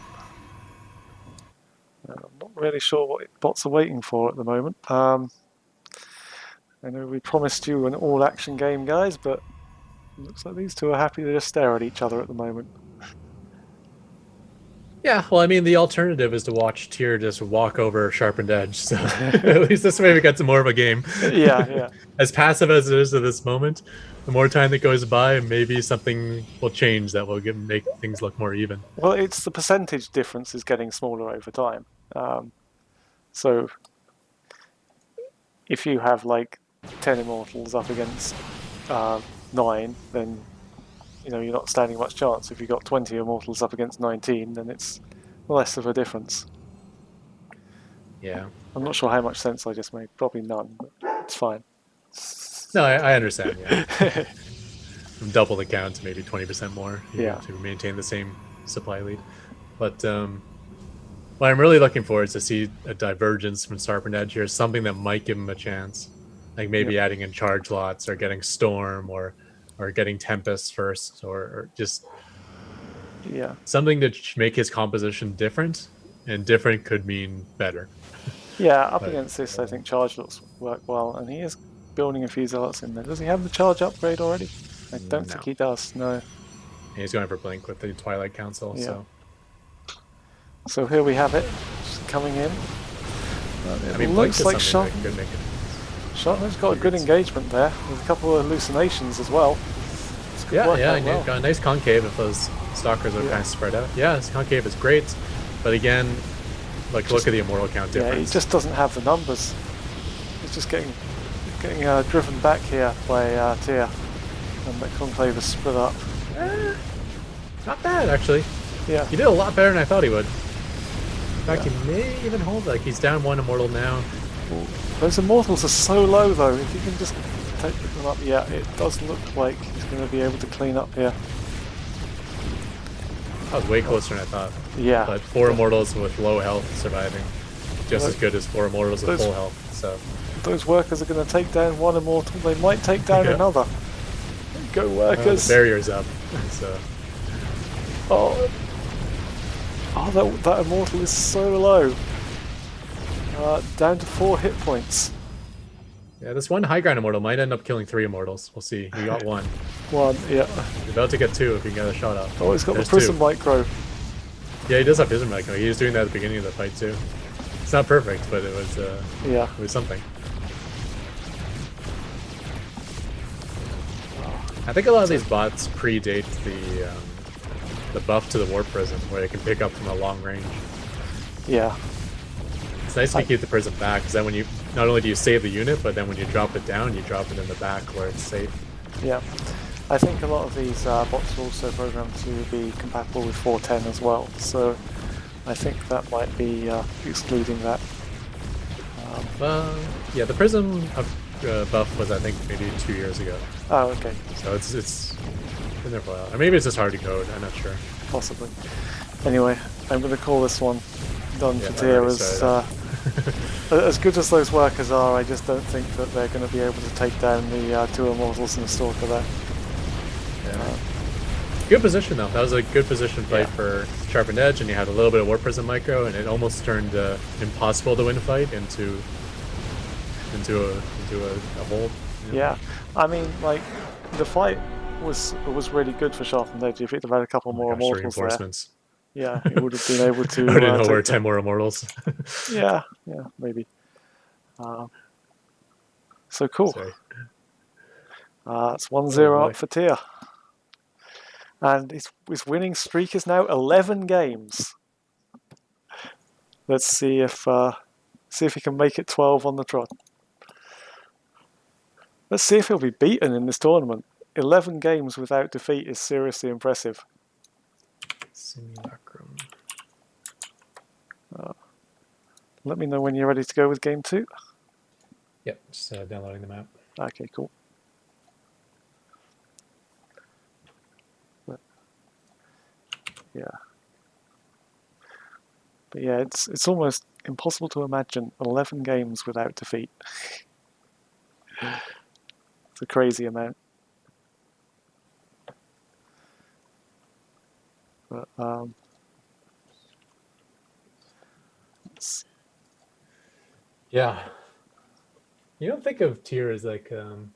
I'm not really sure what bots are waiting for at the moment. I know we promised you an all-action game, guys, but it looks like these two are happy to just stare at each other at the moment. Yeah, well, I mean, the alternative is to watch Tier just walk over Sharpened Edge, so at least this way we get some more of a game. Yeah. As passive as it is at this moment, the more time that goes by, maybe something will change that will make things look more even. Well, it's the percentage difference is getting smaller over time. So if you have like 10 immortals up against 9, then you're not standing much chance. If you've got 20 immortals up against 19, then it's less of a difference. Yeah. I'm not sure how much sense I just made. Probably none, but it's fine. No, I understand, yeah. Double the count, maybe 20% more to maintain the same supply lead. But what I'm really looking for is to see a divergence from Sharpened Edge here, something that might give him a chance. Like maybe adding in charge lots or getting Storm or getting Tempest first or just something to make his composition different, and different could mean better. Yeah, up against this, I think charge looks work well, and he is building a few zealots in there. Does he have the charge upgrade already? I don't think he does, no. And he's going for Blink with the Twilight Council, So here we have it, just coming in. I mean, looks like Sharpened's got a good engagement there, with a couple of hallucinations as well. Got a nice concave if those stalkers are kind of spread out. Yeah, this concave is great, but again, look at the immortal count difference. Yeah, he just doesn't have the numbers. He's just getting driven back here by Tia, and the conclave is split up. Not bad, actually. Yeah. He did a lot better than I thought he would. In fact, he may even hold, like, he's down 1 immortal now. Ooh, those immortals are so low, though. If you can just take them up, it does look like he's going to be able to clean up here. That was way closer than I thought. Yeah. But 4 immortals with low health surviving. Just as good as 4 immortals with full health, so... Those workers are going to take down 1 immortal. They might take down another. Go workers! The barrier's up, so... that immortal is so low. Down to 4 hit points. Yeah, this one high ground immortal might end up killing 3 immortals. We'll see. He got 1. 1, yeah. He's about to get 2 if he can get a shot up. Oh, he's got the Prism Micro. Yeah, he does have Prism Micro. He was doing that at the beginning of the fight too. It's not perfect, but it was it was something. I think a lot of these bots predate the buff to the Warp Prism, where they can pick up from a long range. Yeah. It's nice to keep the Prism back, because then when you, not only do you save the unit, but then when you drop it down, you drop it in the back where it's safe. Yeah. I think a lot of these bots are also programmed to be compatible with 410 as well, so I think that might be excluding that. Yeah, the Prism buff was, I think, maybe 2 years ago. Oh, okay. So it's been there for a while. Or maybe it's just hard to code. I'm not sure. Possibly. Anyway, I'm going to call this one done Yeah, for I've tier. already started As good as those workers are, I just don't think that they're going to be able to take down the two Immortals and the Stalker there. Yeah. Good position though. That was a good position play Yeah. for Sharpened Edge, and you had a little bit of Warp Prism micro, and it almost turned impossible to win a fight into a hold. Yeah, I mean, like the fight was really good for Sharpened Edge. If it had had a couple Oh my more gosh, the Immortals there, reinforcements. yeah, it would have been able I already to know we're take 10 down. more Immortals. Yeah, maybe. So cool. Sorry. It's 1-0 Oh boy. up for Tia. And his winning streak is now 11 games. Let's see if he can make it 12 on the trot. Let's see if he'll be beaten in this tournament. 11 games without defeat is seriously impressive. Simulacrum. Let me know when you're ready to go with game 2. Yep, just downloading the map. Okay, cool. But yeah, it's almost impossible to imagine 11 games without defeat. It's a crazy amount. But Yeah. You don't think of tier as like you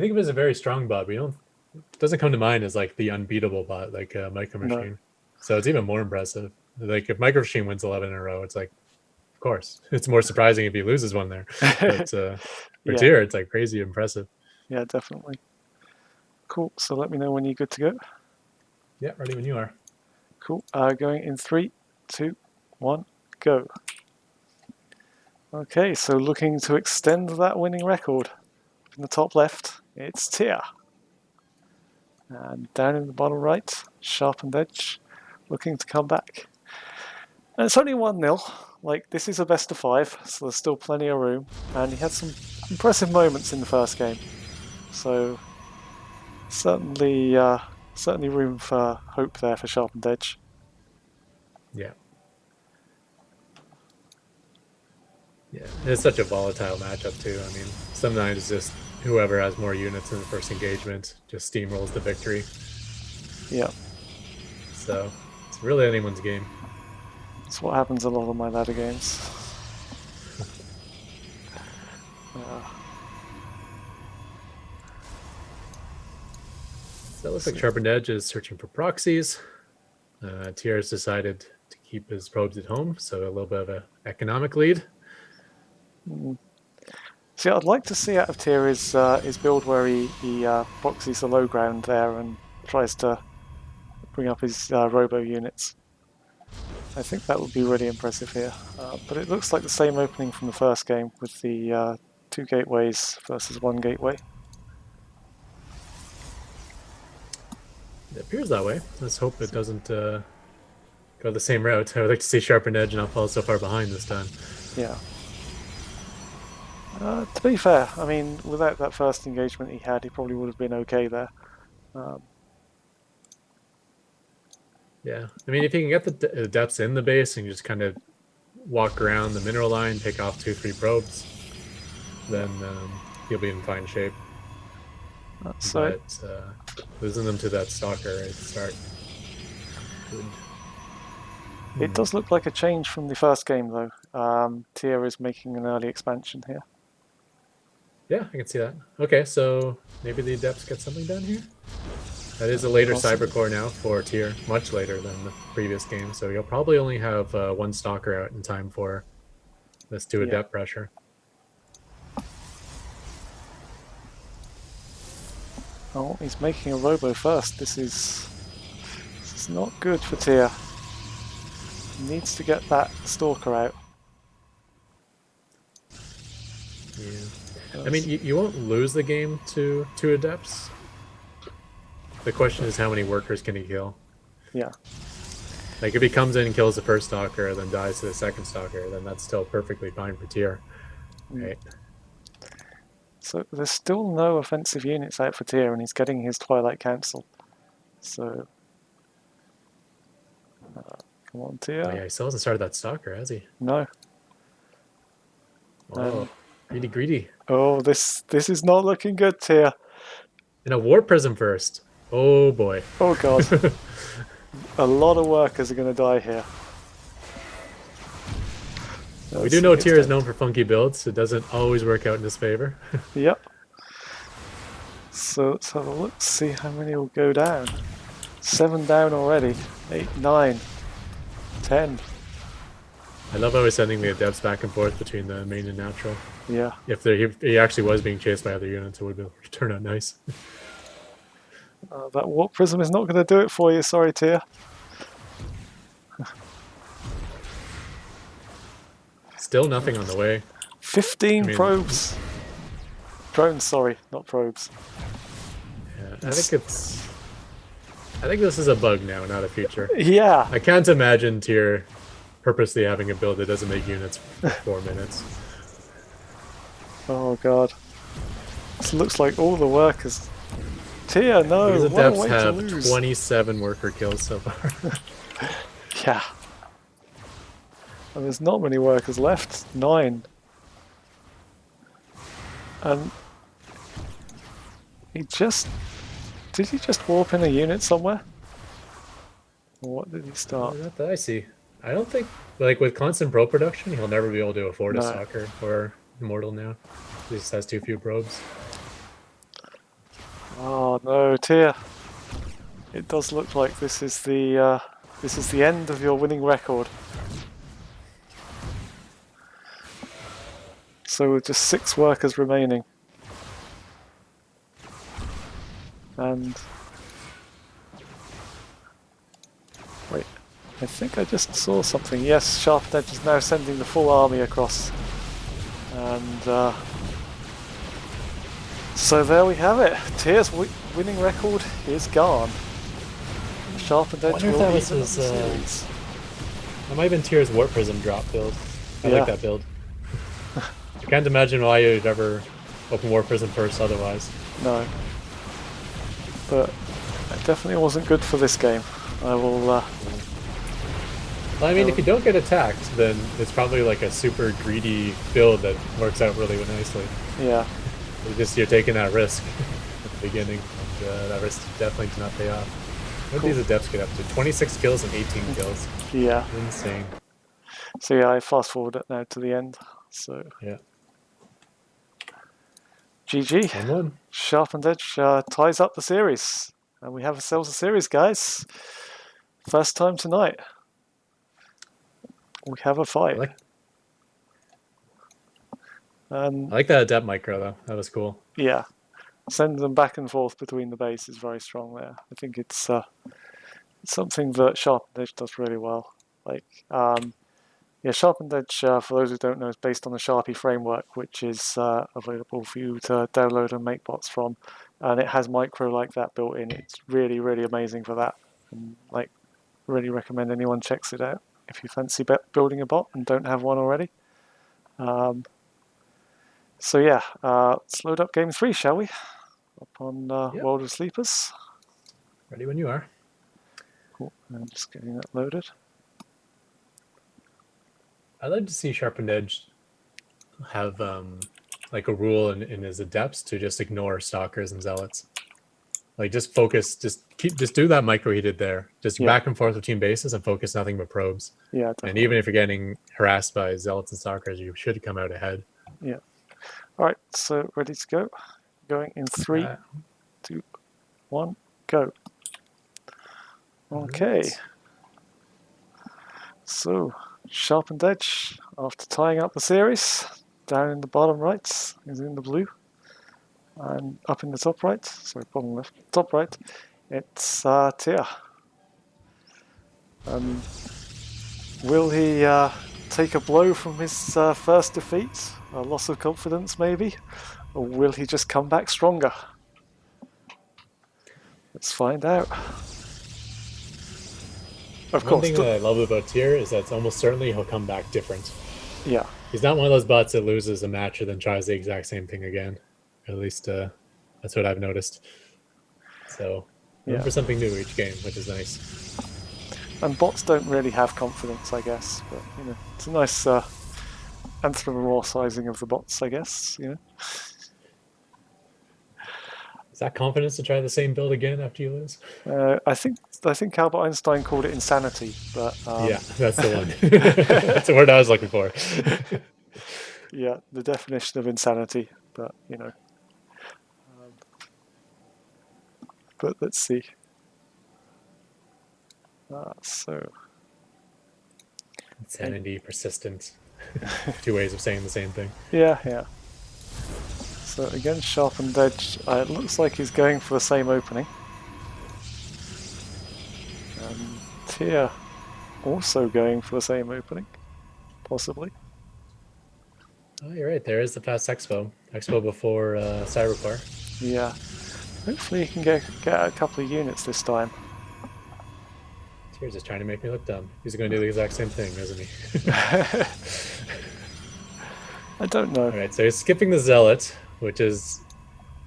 think of it as a very strong bot, but it doesn't come to mind as like the unbeatable bot like Micro Machine. No. So it's even more impressive. Like if Micro Machine wins 11 in a row, it's like, of course. It's more surprising if he loses one there. But for Yeah, tier, it's like crazy impressive. yeah, definitely. Cool. So let me know when you're good to go. Yeah, ready when you are. Cool. Going in 3, 2, 1, go. Okay, so looking to extend that winning record. In the top left, it's Tia. And down in the bottom right, Sharpened Edge, looking to come back. And it's only 1-0. Like, this is a best of 5, so there's still plenty of room. And he had some impressive moments in the first game. So, certainly room for hope there for Sharpened Edge. Yeah. Yeah, it's such a volatile matchup too. I mean, sometimes just whoever has more units in the first engagement just steamrolls the victory. Yeah. So it's really anyone's game. That's what happens a lot of my ladder games. So it looks like Sharpened Edge is searching for proxies. TR has decided to keep his probes at home, so a little bit of an economic lead. See, I'd like to see out of Tier his build where he boxes the low ground there and tries to bring up his robo units. I think that would be really impressive here. But it looks like the same opening from the first game with the 2 gateways versus 1 gateway. It appears that way. Let's hope it doesn't go the same route. I would like to see Sharpened Edge not fall so far behind this time. Yeah. To be fair, I mean, without that first engagement he had, he probably would have been okay there. Yeah, I mean, if you can get the depths in the base and you just kind of walk around the mineral line, pick off 2-3 probes, then you'll be in fine shape. So but losing them to that stalker right at the start. Good. it does look like a change from the first game, though. Tia is making an early expansion here. Yeah, I can see that. Okay, so maybe the Adepts get something done here? That is a later Cybercore now for tier, much later than the previous game, so you'll probably only have 1 Stalker out in time for this 2 Adept pressure. Oh, he's making a robo first. This is not good for Tia. He needs to get that Stalker out. Yeah. I mean, you won't lose the game to 2 Adepts, The question is how many workers can he kill? Yeah. Like if he comes in and kills the first stalker and then dies to the second stalker, then that's still perfectly fine for tier. Right. So there's still no offensive units out for tier, and he's getting his Twilight Council. So come on, tier. Oh yeah, he still hasn't started that stalker, has he? No. Oh, greedy, greedy. Oh, this is not looking good, tier. And a war prism first. Oh boy. Oh god. A lot of workers are going to die here. We do know tier is known for funky builds. It doesn't always work out in his favor. Yep. So let's have a look, see how many will go down. 7 down already. 8, 9, 10. I love how he's sending the adepts back and forth between the main and natural. Yeah. If he actually was being chased by other units, it would turn out nice. That warp prism is not going to do it for you, sorry, tier. Still nothing on the way. 15 probes. Drones, sorry, not probes. Yeah, I think this is a bug now, not a feature. Yeah. I can't imagine tier purposely having a build that doesn't make units for 4 minutes. Oh god. This looks like all the workers. Tier, no. These What a adepts way to have lose. 27 worker kills so far. Yeah. And there's not many workers left. 9. And did he just warp in a unit somewhere? Or what did he start? Not that I see. I don't think, like with constant probe production, he'll never be able to afford a No. stalker or immortal now. He just has too few probes. Oh no, tier. It does look like this is the end of your winning record. So with just 6 workers remaining. And wait, I think I just saw something. Yes, Sharpened Edge is now sending the full army across. And so there we have it. Tier's winning record is gone. Sharpened Edge will be the series. That might have been Tier's Warp Prism drop build. I Yeah. like that build. I can't imagine why you'd ever open Warp Prism first otherwise. No. But it definitely wasn't good for this game. I will... Well, I mean, if you don't get attacked, then it's probably like a super greedy build that works out really nicely. Yeah. You're taking that risk at the beginning, and that risk definitely did not pay off. What did these adepts get up to? 26 kills and 18 kills. Yeah. Insane. So yeah, I fast forward it now to the end. So yeah. GG. 1-1. Sharpened Edge ties up the series. And we have ourselves a series, guys. First time tonight. We have a fight. I like that adept micro, though. That was cool. Yeah. Send them back and forth between the base is very strong there. I think it's something that Sharpened Edge does really well. Yeah, Sharpened Edge, for those who don't know, is based on the Sharpie framework, which is available for you to download and make bots from. And it has micro like that built in. It's really, really amazing for that. And really recommend anyone checks it out if you fancy building a bot and don't have one already. So yeah, let's load up game 3, shall we? Up on World of Sleepers. Ready when you are. Cool. I'm just getting that loaded. I'd like to see Sharpened Edge have like a rule in his adepts to just ignore stalkers and zealots. Like just focus, just do that micro he did there. Just back and forth between bases and focus nothing but probes. Yeah, definitely. And even if you're getting harassed by zealots and stalkers, you should come out ahead. Yeah. All right, so ready to go. Going in 3, 2, 1, go. Okay. Right. So, Sharpened Edge, after tying up the series, down in the bottom right is in the blue. And up in the top right, sorry, bottom left, top right, it's Tier. Will he take a blow from his first defeat? A loss of confidence, maybe? Or will he just come back stronger? Let's find out. Of One course, thing that I love about Tyr is that it's almost certainly he'll come back different. yeah, He's not one of those bots that loses a match and then tries the exact same thing again. At least that's what I've noticed. So yeah. remember something new each game, which is nice. And bots don't really have confidence, I guess. But it's a nice anthropomorphizing of the bots, I guess. Is that confidence to try the same build again after you lose? I think Albert Einstein called it insanity, but Yeah, that's the one. That's the word I was looking for. yeah, the definition of insanity. But let's see. So Insanity, persistent. Two ways of saying the same thing. yeah, yeah. So again, sharpened edge. It looks like he's going for the same opening. Tia also going for the same opening, possibly. Oh, you're right. There is the fast Expo. Expo before Cybercore. Yeah. Hopefully he can get a couple of units this time. Tears just trying to make me look dumb. He's going to do the exact same thing, isn't he? I don't know. All right, so he's skipping the Zealot, which is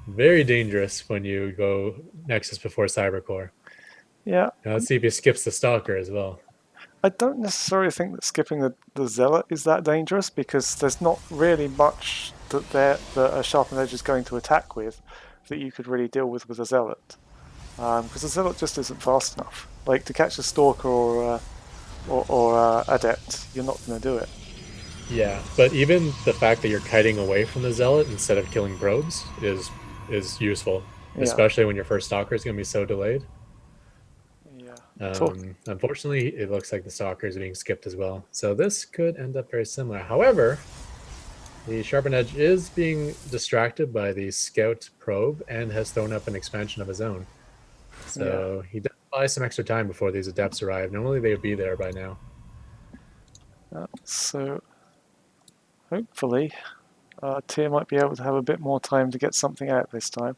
very dangerous when you go Nexus before Cybercore. Yeah, Now let's see if he skips the Stalker as well. I don't necessarily think that skipping the Zealot is that dangerous because there's not really much that a sharpened edge is going to attack with that you could really deal with a Zealot. Because the Zealot just isn't fast enough. Like to catch a Stalker or Adept, you're not going to do it. Yeah, but even the fact that you're kiting away from the Zealot instead of killing probes is useful, Yeah, especially when your first Stalker is going to be so delayed. yeah. Talk. Unfortunately, it looks like the Stalker is being skipped as well. So this could end up very similar. However, the Sharpened Edge is being distracted by the Scout probe and has thrown up an expansion of his own. Yeah. So he does buy some extra time before these Adepts arrive. Normally they would be there by now. So hopefully, Tyr might be able to have a bit more time to get something out this time.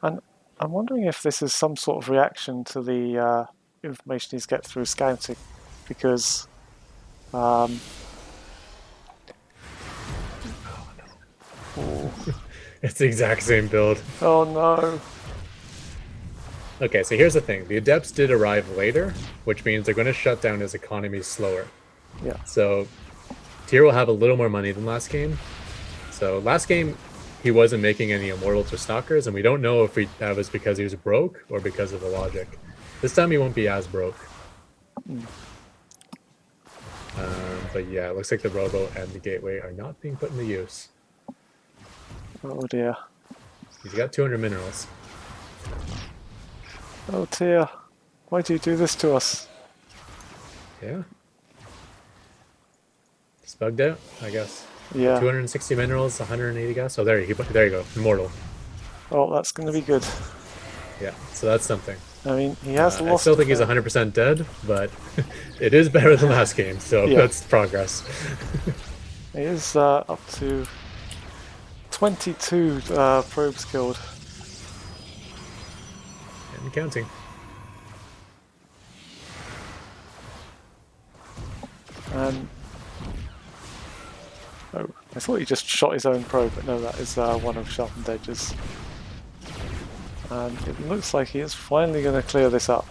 And I'm wondering if this is some sort of reaction to the information he's get through scouting, because oh, It's the exact same build. oh no, Okay, so here's the thing. The Adepts did arrive later, which means they're going to shut down his economy slower. yeah, So Tyr will have a little more money than last game. So last game, he wasn't making any Immortals or Stalkers, and we don't know if that was because he was broke or because of the logic. This time he won't be as broke. But yeah, it looks like the Robo and the Gateway are not being put into use. oh dear, He's got 200 minerals. oh Tyr, why do you do this to us? Yeah. It's bugged out, I guess. Yeah, 260 minerals, 180 gas. Oh, there you go. Immortal. oh that's going to be good. Yeah, so that's something. I mean, he has I lost. still think he's 100% dead, but it is better than last game, so Yeah. that's progress. He is up to 22 probes killed. And counting. And oh, I thought he just shot his own probe, but no, that is one of Sharpened Edge's. And it looks like he is finally going to clear this up.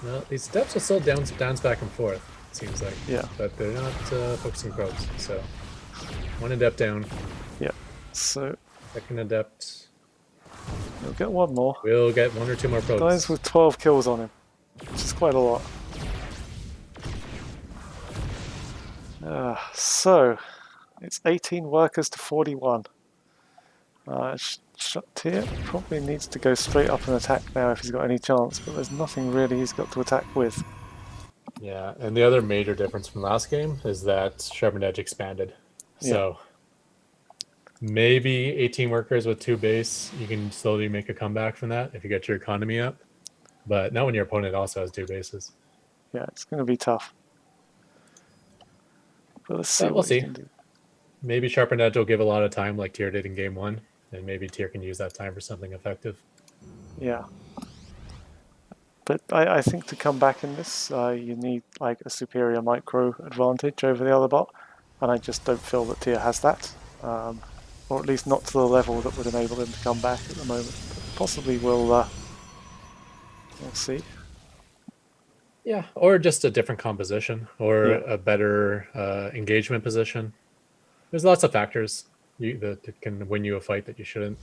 Well, these steps will still dance back and forth, it seems like. Yeah. But they're not focusing probes, so... One Adept down. Yeah. So Second Adept. he'll get one more. We'll get one or two more probes. Guys with 12 kills on him, which is quite a lot. So it's 18 workers to 41. Tyr probably needs to go straight up and attack now if he's got any chance, but there's nothing really he's got to attack with. Yeah, and the other major difference from last game is that Sharpened Edge expanded. So maybe 18 workers with 2 base, you can slowly make a comeback from that if you get your economy up. But not when your opponent also has 2 bases. Yeah, it's going to be tough. But let's see what he can do. Maybe Sharpened Edge will give a lot of time like Tyr did in game 1, and maybe Tyr can use that time for something effective. Yeah. But I think to come back in this, you need like a superior micro advantage over the other bot, and I just don't feel that Tia has that, or at least not to the level that would enable him to come back at the moment. But possibly we'll see. Yeah, or just a different composition or Yeah, a better engagement position. There's lots of factors that can win you a fight that you shouldn't.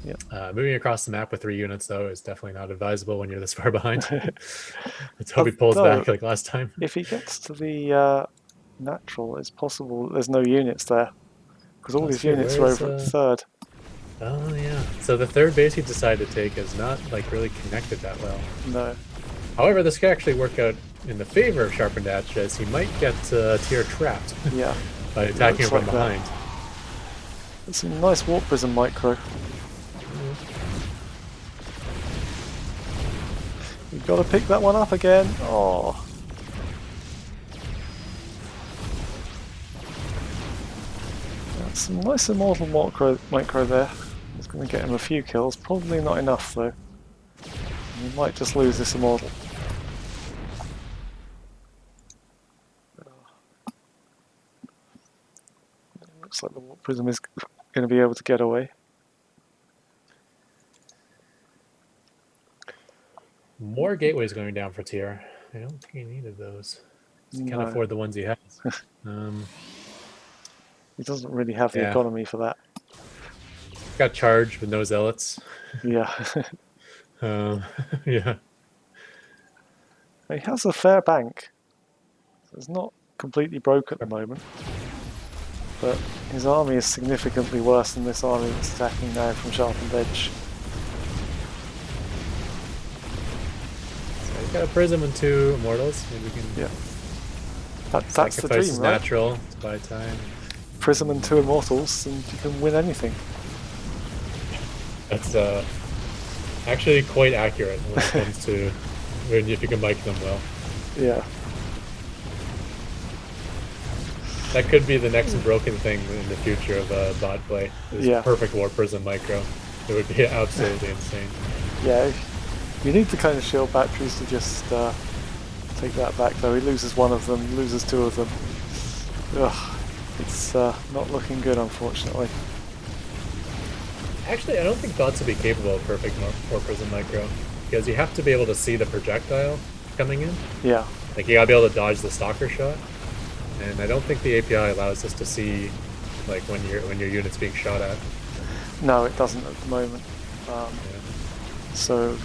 yeah. Moving across the map with 3 units, though, is definitely not advisable when you're this far behind. Let's hope he pulls Although back like last time. if he gets to the natural, it's possible that there's no units there because all That's his true. units Where are is over at the third. Oh yeah. So the third base he decided to take is not like really connected that well. No. However, this could actually work out in the favor of Sharpened Edge, as he might get Tier trapped Yeah. by attacking him from behind. It's a nice warp prism micro. You've got to pick that one up again. Oh. That's some nice immortal micro there. It's going to get him a few kills. Probably not enough though. He might just lose this immortal. Looks like the warp prism is going to be able to get away. More gateways going down for Tier. I don't think he needed those. He can't afford the ones he has. He doesn't really have the economy for that. Got charged with no zealots. Yeah. Yeah. He has a fair bank. So it's not completely broke at the moment. But his army is significantly worse than this army that's attacking now from Sharpened Edge. So he's got a prism and 2 immortals. Maybe we can that's the dream, right? natural to buy time. Prism and 2 immortals, and you can win anything. That's actually quite accurate when it comes to if you can mic them well. Yeah. That could be the next broken thing in the future of bot play. This perfect War Prism micro. It would be absolutely insane. Yeah, you need the kind of shield batteries to just take that back though. He loses one of them, loses 2 of them. Ugh, it's not looking good, unfortunately. Actually, I don't think bots would be capable of perfect War Prism micro, because you have to be able to see the projectile coming in. Yeah. Like you gotta be able to dodge the stalker shot. And I don't think the API allows us to see like when your unit's being shot at. No, it doesn't at the moment. So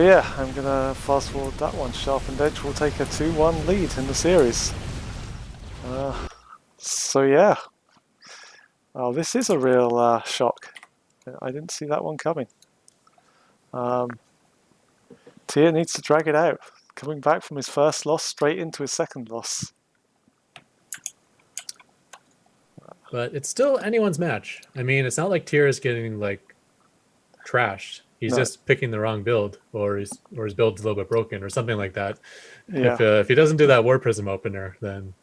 yeah, I'm gonna fast forward that one. Sharpened Edge will take a 2-1 lead in the series. So yeah. Oh, this is a real shock. I didn't see that one coming. Tia needs to drag it out. Coming back from his first loss straight into his second loss. But it's still anyone's match. I mean, it's not like Tier is getting like trashed. He's just picking the wrong build, or his build's a little bit broken, or something like that. Yeah. If he doesn't do that War Prism opener, then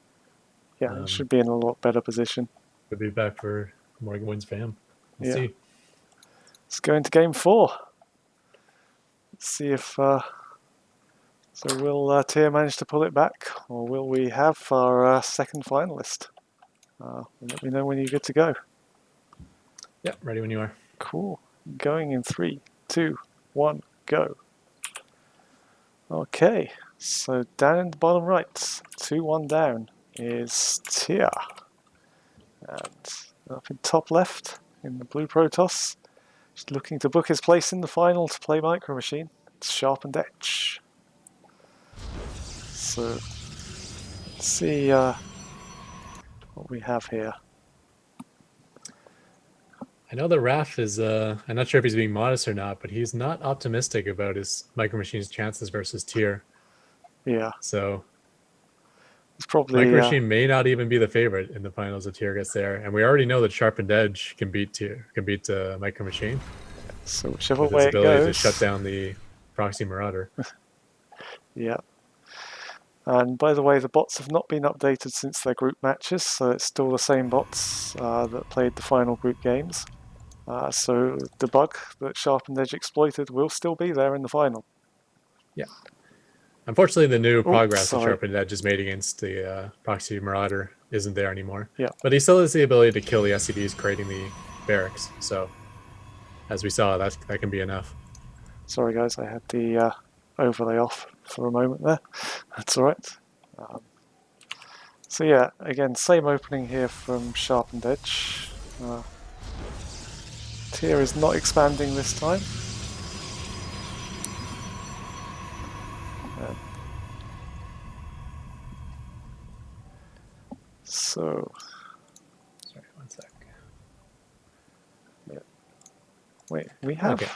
he should be in a lot better position. Could be back for more wins for him. We'll see. Let's go into game 4. Let's see if so will Tia manage to pull it back, or will we have our second finalist? Let me know when you're good to go. Yeah, ready when you are. Cool. Going in 3, 2, 1, go. Okay, so down in the bottom right, 2-1 down is Tia. And up in top left, in the blue Protoss, just looking to book his place in the final to play Micro Machine, it's Sharpened Edge. So, let's see what we have here. I know that Raph is, I'm not sure if he's being modest or not, but he's not optimistic about his Micro Machine's chances versus Tier. Yeah. So, it's probably Micro Machine may not even be the favorite in the finals if Tier gets there. And we already know that Sharpened Edge can beat Micro Machine. So whichever way it goes. His ability to shut down the Proxy Marauder. Yeah. And by the way, the bots have not been updated since their group matches, so it's still the same bots that played the final group games. So the bug that Sharpened Edge exploited will still be there in the final. Yeah. Unfortunately, the new Oh, progress that sorry. Sharpened Edge is made against the Proxy Marauder isn't there anymore. Yeah. But he still has the ability to kill the SCVs creating the barracks. So, as we saw, that can be enough. Sorry, guys, I had the overlay off for a moment there. That's all right. So yeah, again, same opening here from Sharpened Edge. Tier is not expanding this time. So, Sorry, one sec. yeah. Wait, we have... Okay.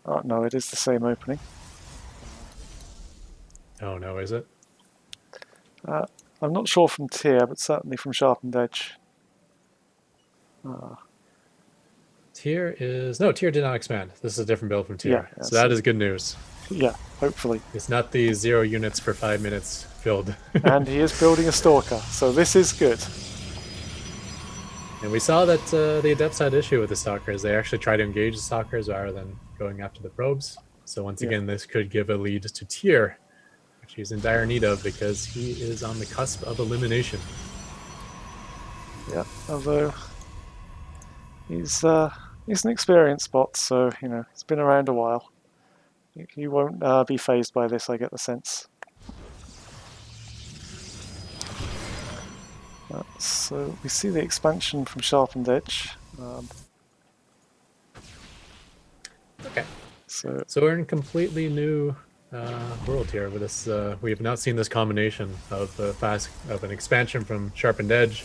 Oh, no, it is the same opening. Oh, no, is it? I'm not sure from Tier, but certainly from Sharpened Edge. Tier is... No, Tier did not expand. This is a different build from Yeah, Tier. yeah, So that is good news. Yeah, hopefully. It's not the 0 units per 5 minutes build. And he is building a Stalker, so this is good. And we saw that the Adepts had issue with the Stalkers. They actually tried to engage the Stalkers rather than going after the probes. So once again, this could give a lead to Tier, which he's in dire need of because he is on the cusp of elimination. Yeah, although he's an experienced bot, so you know he's been around a while. He won't be phased by this, I get the sense. So we see the expansion from Sharpened Edge. Okay. So we're in a completely new world here with this. We have not seen this combination of an expansion from Sharpened Edge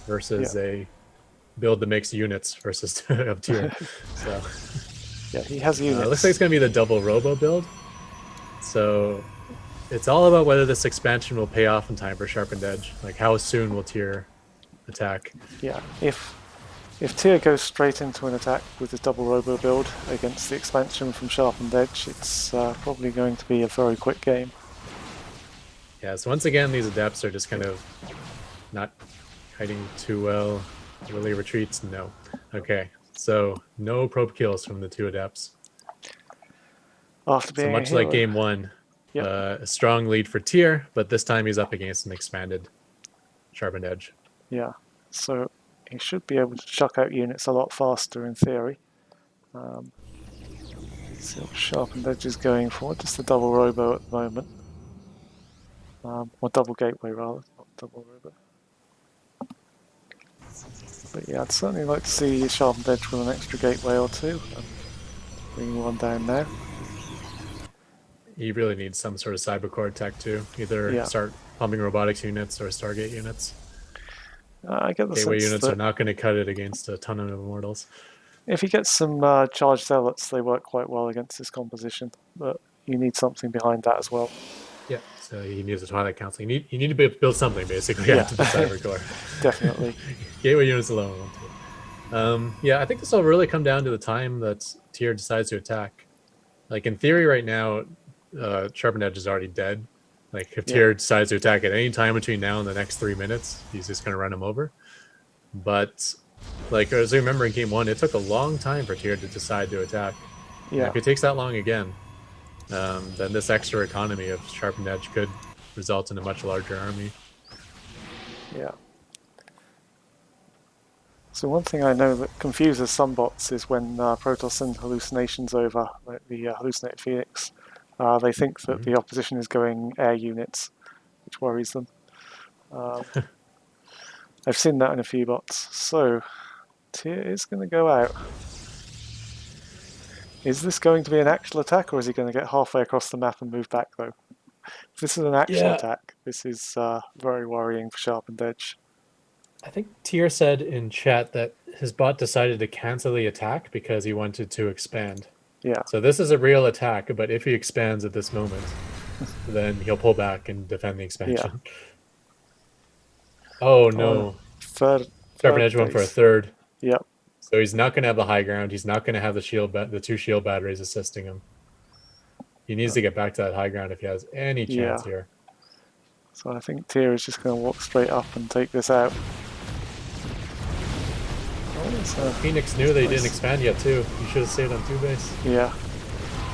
versus a build that makes units versus of Tier. So yeah, he has units. It looks like it's going to be the double Robo build. So it's all about whether this expansion will pay off in time for Sharpened Edge. Like how soon will Tier attack? Yeah, if Tier goes straight into an attack with his double Robo build against the expansion from Sharpened Edge, it's probably going to be a very quick game. Yeah, so once again, these Adepts are just kind of not hiding too well. Really retreats? No. Okay, so no probe kills from the two Adepts. After being so much like game one, a strong lead for Tier, but this time he's up against an expanded Sharpened Edge. Yeah, so he should be able to chuck out units a lot faster in theory. See what Sharpened Edge is going for, just the double Robo at the moment. Or double Gateway rather, not double Robo. But yeah, I'd certainly like to see Sharpened Edge with an extra Gateway or two. I'm bringing one down now. He really needs some sort of Cybercore tech too. Either start pumping robotics units or Stargate units. I get the Gateway sense units that are not going to cut it against a ton of Immortals. If he gets some charged zealots, they work quite well against this composition, but you need something behind that as well. Yeah, so he needs a Twilight Council. You need to build something basically after the Cybercore. Definitely. Gateway units alone won't do it. Yeah, I think this will really come down to the time that Tier decides to attack. Like in theory, right now, Sharpened Edge is already dead. Like if Tier decides to attack at any time between now and the next 3 minutes, he's just going to run him over. But like as I remember in game one, it took a long time for Tier to decide to attack. Yeah. And if it takes that long again, then this extra economy of Sharpened Edge could result in a much larger army. Yeah. So one thing I know that confuses some bots is when Protoss send hallucinations over, like the hallucinated Phoenix, they think that the opposition is going air units, which worries them. I've seen that in a few bots. So Tier is going to go out. Is this going to be an actual attack, or is he going to get halfway across the map and move back, though? If this is an actual attack, this is very worrying for Sharpened Edge. I think Tier said in chat that his bot decided to cancel the attack because he wanted to expand. Yeah. So this is a real attack, but if he expands at this moment, then he'll pull back and defend the expansion. Yeah. Oh no. Third Sharpened Edge went for a third. Yep. So he's not going to have the high ground. He's not going to have the two shield batteries assisting him. He needs to get back to that high ground if he has any chance here. So I think Tier is just going to walk straight up and take this out. Oh, Phoenix knew they didn't nice. expand yet too. You should have stayed on 2-base. Yeah.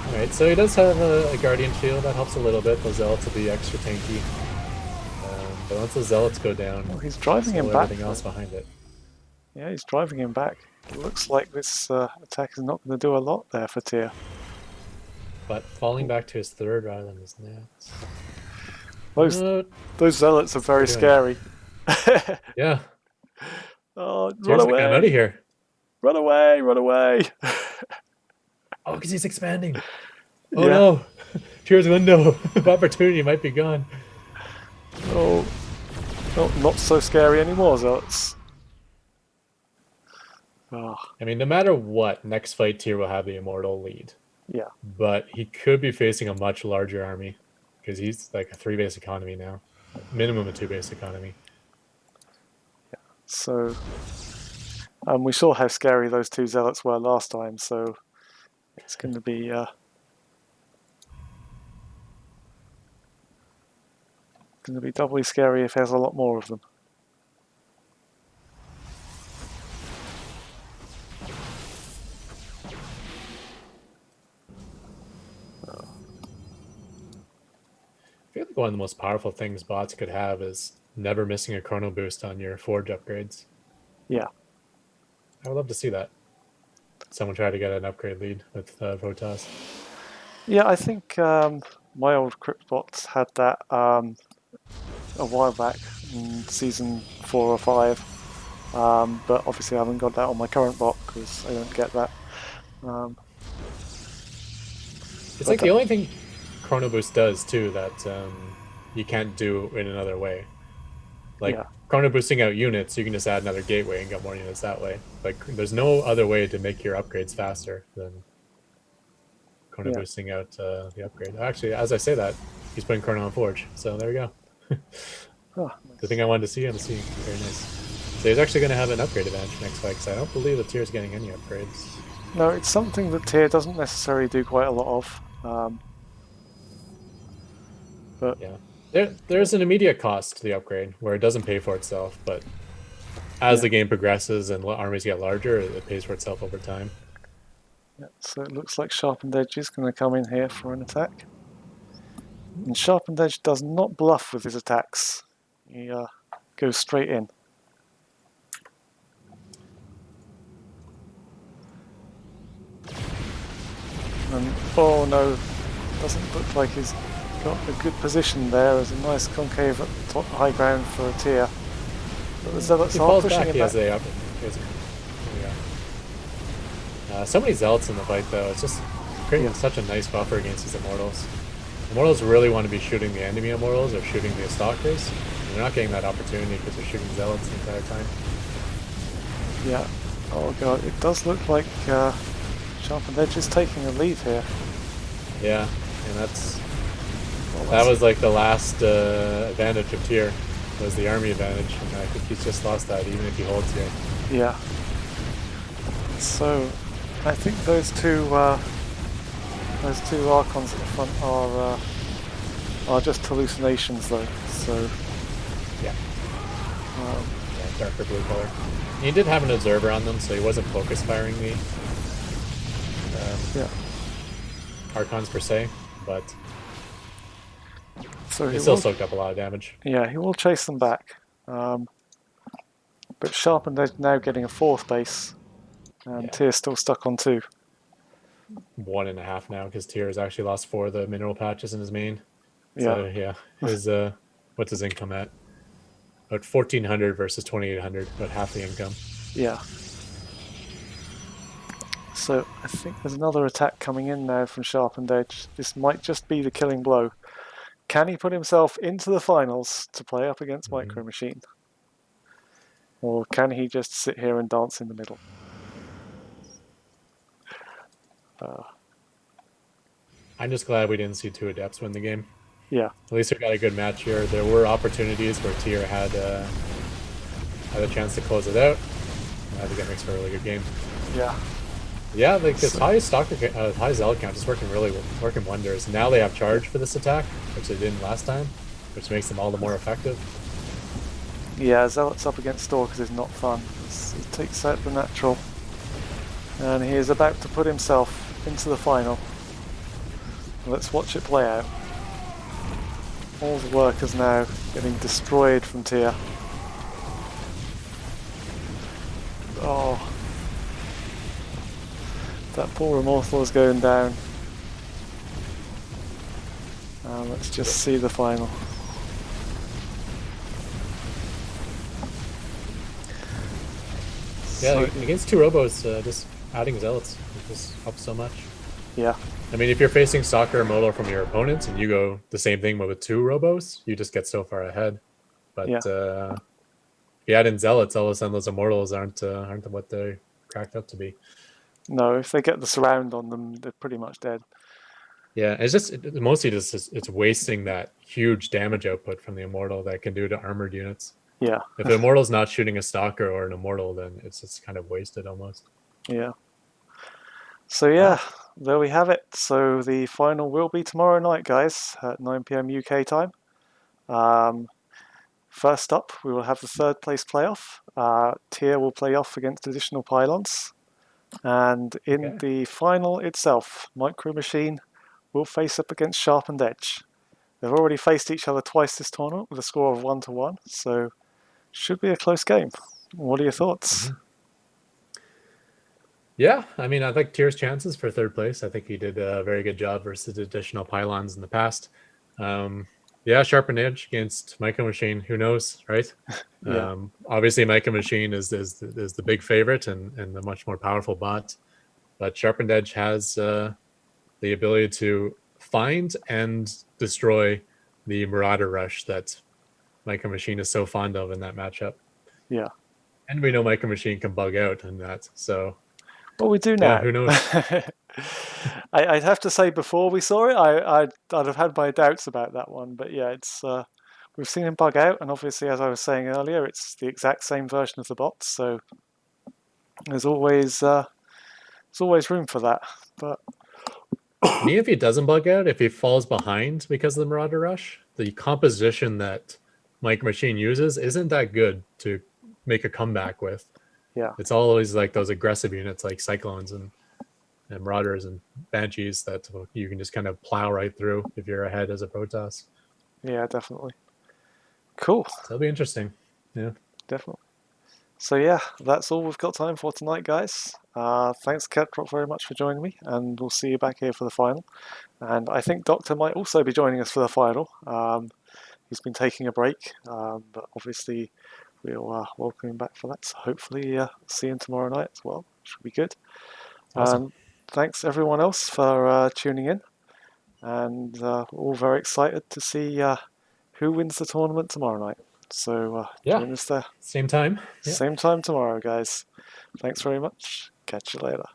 Alright, so he does have a Guardian Shield. That helps a little bit. Those Zealots will be extra tanky. But once the Zealots go down, Well, he's driving him so back. everything else Though. behind it. Yeah, he's driving him back. It looks like this attack is not going to do a lot there for Tyr. But falling back to his third rather than his next. Those zealots are very scary. Yeah. Oh, run Tyr's like, I'm out of away! here. Run away! Run away! Oh, because he's expanding. Oh Yeah. no. Tyr's window of opportunity might be gone. Oh, not so scary anymore, zealots. Oh. I mean, no matter what, next fight Tyr will have the immortal lead. Yeah. But he could be facing a much larger army because he's like a 3-base economy now, minimum a 2-base economy. Yeah. So we saw how scary those two zealots were last time, so it's going to be doubly scary if there's a lot more of them. I feel like one of the most powerful things bots could have is never missing a chrono boost on your forge upgrades. Yeah. I would love to see that. Someone try to get an upgrade lead with Protoss. Yeah, I think my old CryptBots had that a while back in season 4 or 5, but obviously I haven't got that on my current bot because I don't get that. It's like the only thing Chrono Boost does too that you can't do in another way. Like Chrono Boosting out units, you can just add another gateway and get more units that way. Like there's no other way to make your upgrades faster than Chrono Boosting out the upgrade. Actually, as I say that, he's putting Chrono on Forge, so there we go. The thing I wanted to see, I'm seeing. Very nice. So he's actually going to have an upgrade advantage next fight because I don't believe that Tyr's getting any upgrades. No, it's something that Tyr doesn't necessarily do quite a lot of. But yeah, there's an immediate cost to the upgrade where it doesn't pay for itself, but as the game progresses and armies get larger, it pays for itself over time. Yeah, so it looks like Sharpened Edge is going to come in here for an attack. And Sharpened Edge does not bluff with his attacks. He goes straight in. And oh no, doesn't look like he's got a good position there. There's a nice concave at the top high ground for a Tyr. But the Zealots are pushing him back. So many Zealots in the fight though. It's just creating such a nice buffer against these Immortals. Immortals really want to be shooting the enemy Immortals or shooting the Stalkers. And they're not getting that opportunity because they're shooting Zealots the entire time. Yeah. Oh god, it does look like Sharpened Edge is taking a lead here. Yeah, and that was like the last advantage of Tyr, was the army advantage, and I think he's just lost that even if he holds here. Yeah. So, I think those two Archons at the front are just hallucinations though. So. Yeah. Darker blue color. He did have an observer on them, so he wasn't focus firing the Archons per se, but so he still soaked up a lot of damage. Yeah, he will chase them back. But Sharpened Edge now getting a 4th base, and Tyr's still stuck on 2. 1.5 now, because Tyr has actually lost 4 of the mineral patches in his main. So his what's his income at? About 1,400 versus 2,800, about half the income. Yeah. So I think there's another attack coming in now from Sharpened Edge. This might just be the killing blow. Can he put himself into the finals to play up against Micro Machine? Or can he just sit here and dance in the middle? I'm just glad we didn't see 2 Adepts win the game. Yeah. At least we got a good match here. There were opportunities where Tyr had a chance to close it out. I think that makes for a really good game. Yeah. Yeah, like this high Zealot count is working wonders. Now they have charge for this attack, which they didn't last time, which makes them all the more effective. Yeah, Zealot's up against Stalkers is not fun. He takes out the natural. And he is about to put himself into the final. Let's watch it play out. All the workers now getting destroyed from Tyr. Oh. That poor Immortal is going down. Let's just see the final. Yeah, So, against two robos, just adding zealots just helps so much. yeah, I mean, if you're facing soccer or modal from your opponents and you go the same thing with two robos, you just get so far ahead. But yeah. if you add in zealots, all of a sudden those immortals aren't what they're cracked up to be. No, if they get the surround on them, they're pretty much dead. Yeah, it's just mostly just it's wasting that huge damage output from the immortal that can do to armored units. Yeah, If the immortal's not shooting a stalker or an immortal, then it's just kind of wasted almost. yeah. So yeah, Wow. there we have it. So the final will be tomorrow night, guys, at 9 p.m. UK time. Um, First up, we will have the third place playoff. Tyr will play off against additional pylons. And in Okay. the final itself, Micro Machine will face up against Sharpened Edge. They've already faced each other twice this tournament with a score of 1-1, so should be a close game. What are your thoughts? Mm-hmm. Yeah, I mean, I like Tyr's chances for third place. I think he did a very good job versus additional pylons in the past. Yeah, sharpened edge against Micro Machine. Who knows, right? Yeah, Obviously, Micro Machine is the big favorite and the much more powerful bot. But sharpened edge has the ability to find and destroy the Marauder Rush that Micro Machine is so fond of in that matchup. yeah. And we know Micro Machine can bug out in that. So Well, we do yeah, now. who knows? I'd have to say before we saw it, I'd have had my doubts about that one, but yeah, it's we've seen him bug out, and obviously, as I was saying earlier, it's the exact same version of the bots, so there's always room for that. But And even if he doesn't bug out, if he falls behind because of the Marauder Rush, the composition that Micro Machine uses isn't that good to make a comeback with. yeah, It's always like those aggressive units like Cyclones and Marauders and Banshees that you can just kind of plow right through if you're ahead as a Protoss. yeah, definitely. Cool, So it'll be interesting. Yeah. definitely. So yeah, that's all we've got time for tonight, guys. Thanks, Catrock, very much for joining me, and we'll see you back here for the final. And I think Doctor might also be joining us for the final. He's been taking a break, but obviously we'll welcome him back for that. So hopefully see him tomorrow night as well. Should be good. Awesome. And thanks everyone else for tuning in. And we're all very excited to see who wins the tournament tomorrow night. So Yeah. join us there. Same time. Yeah. Same time tomorrow, guys. Thanks very much. Catch you later.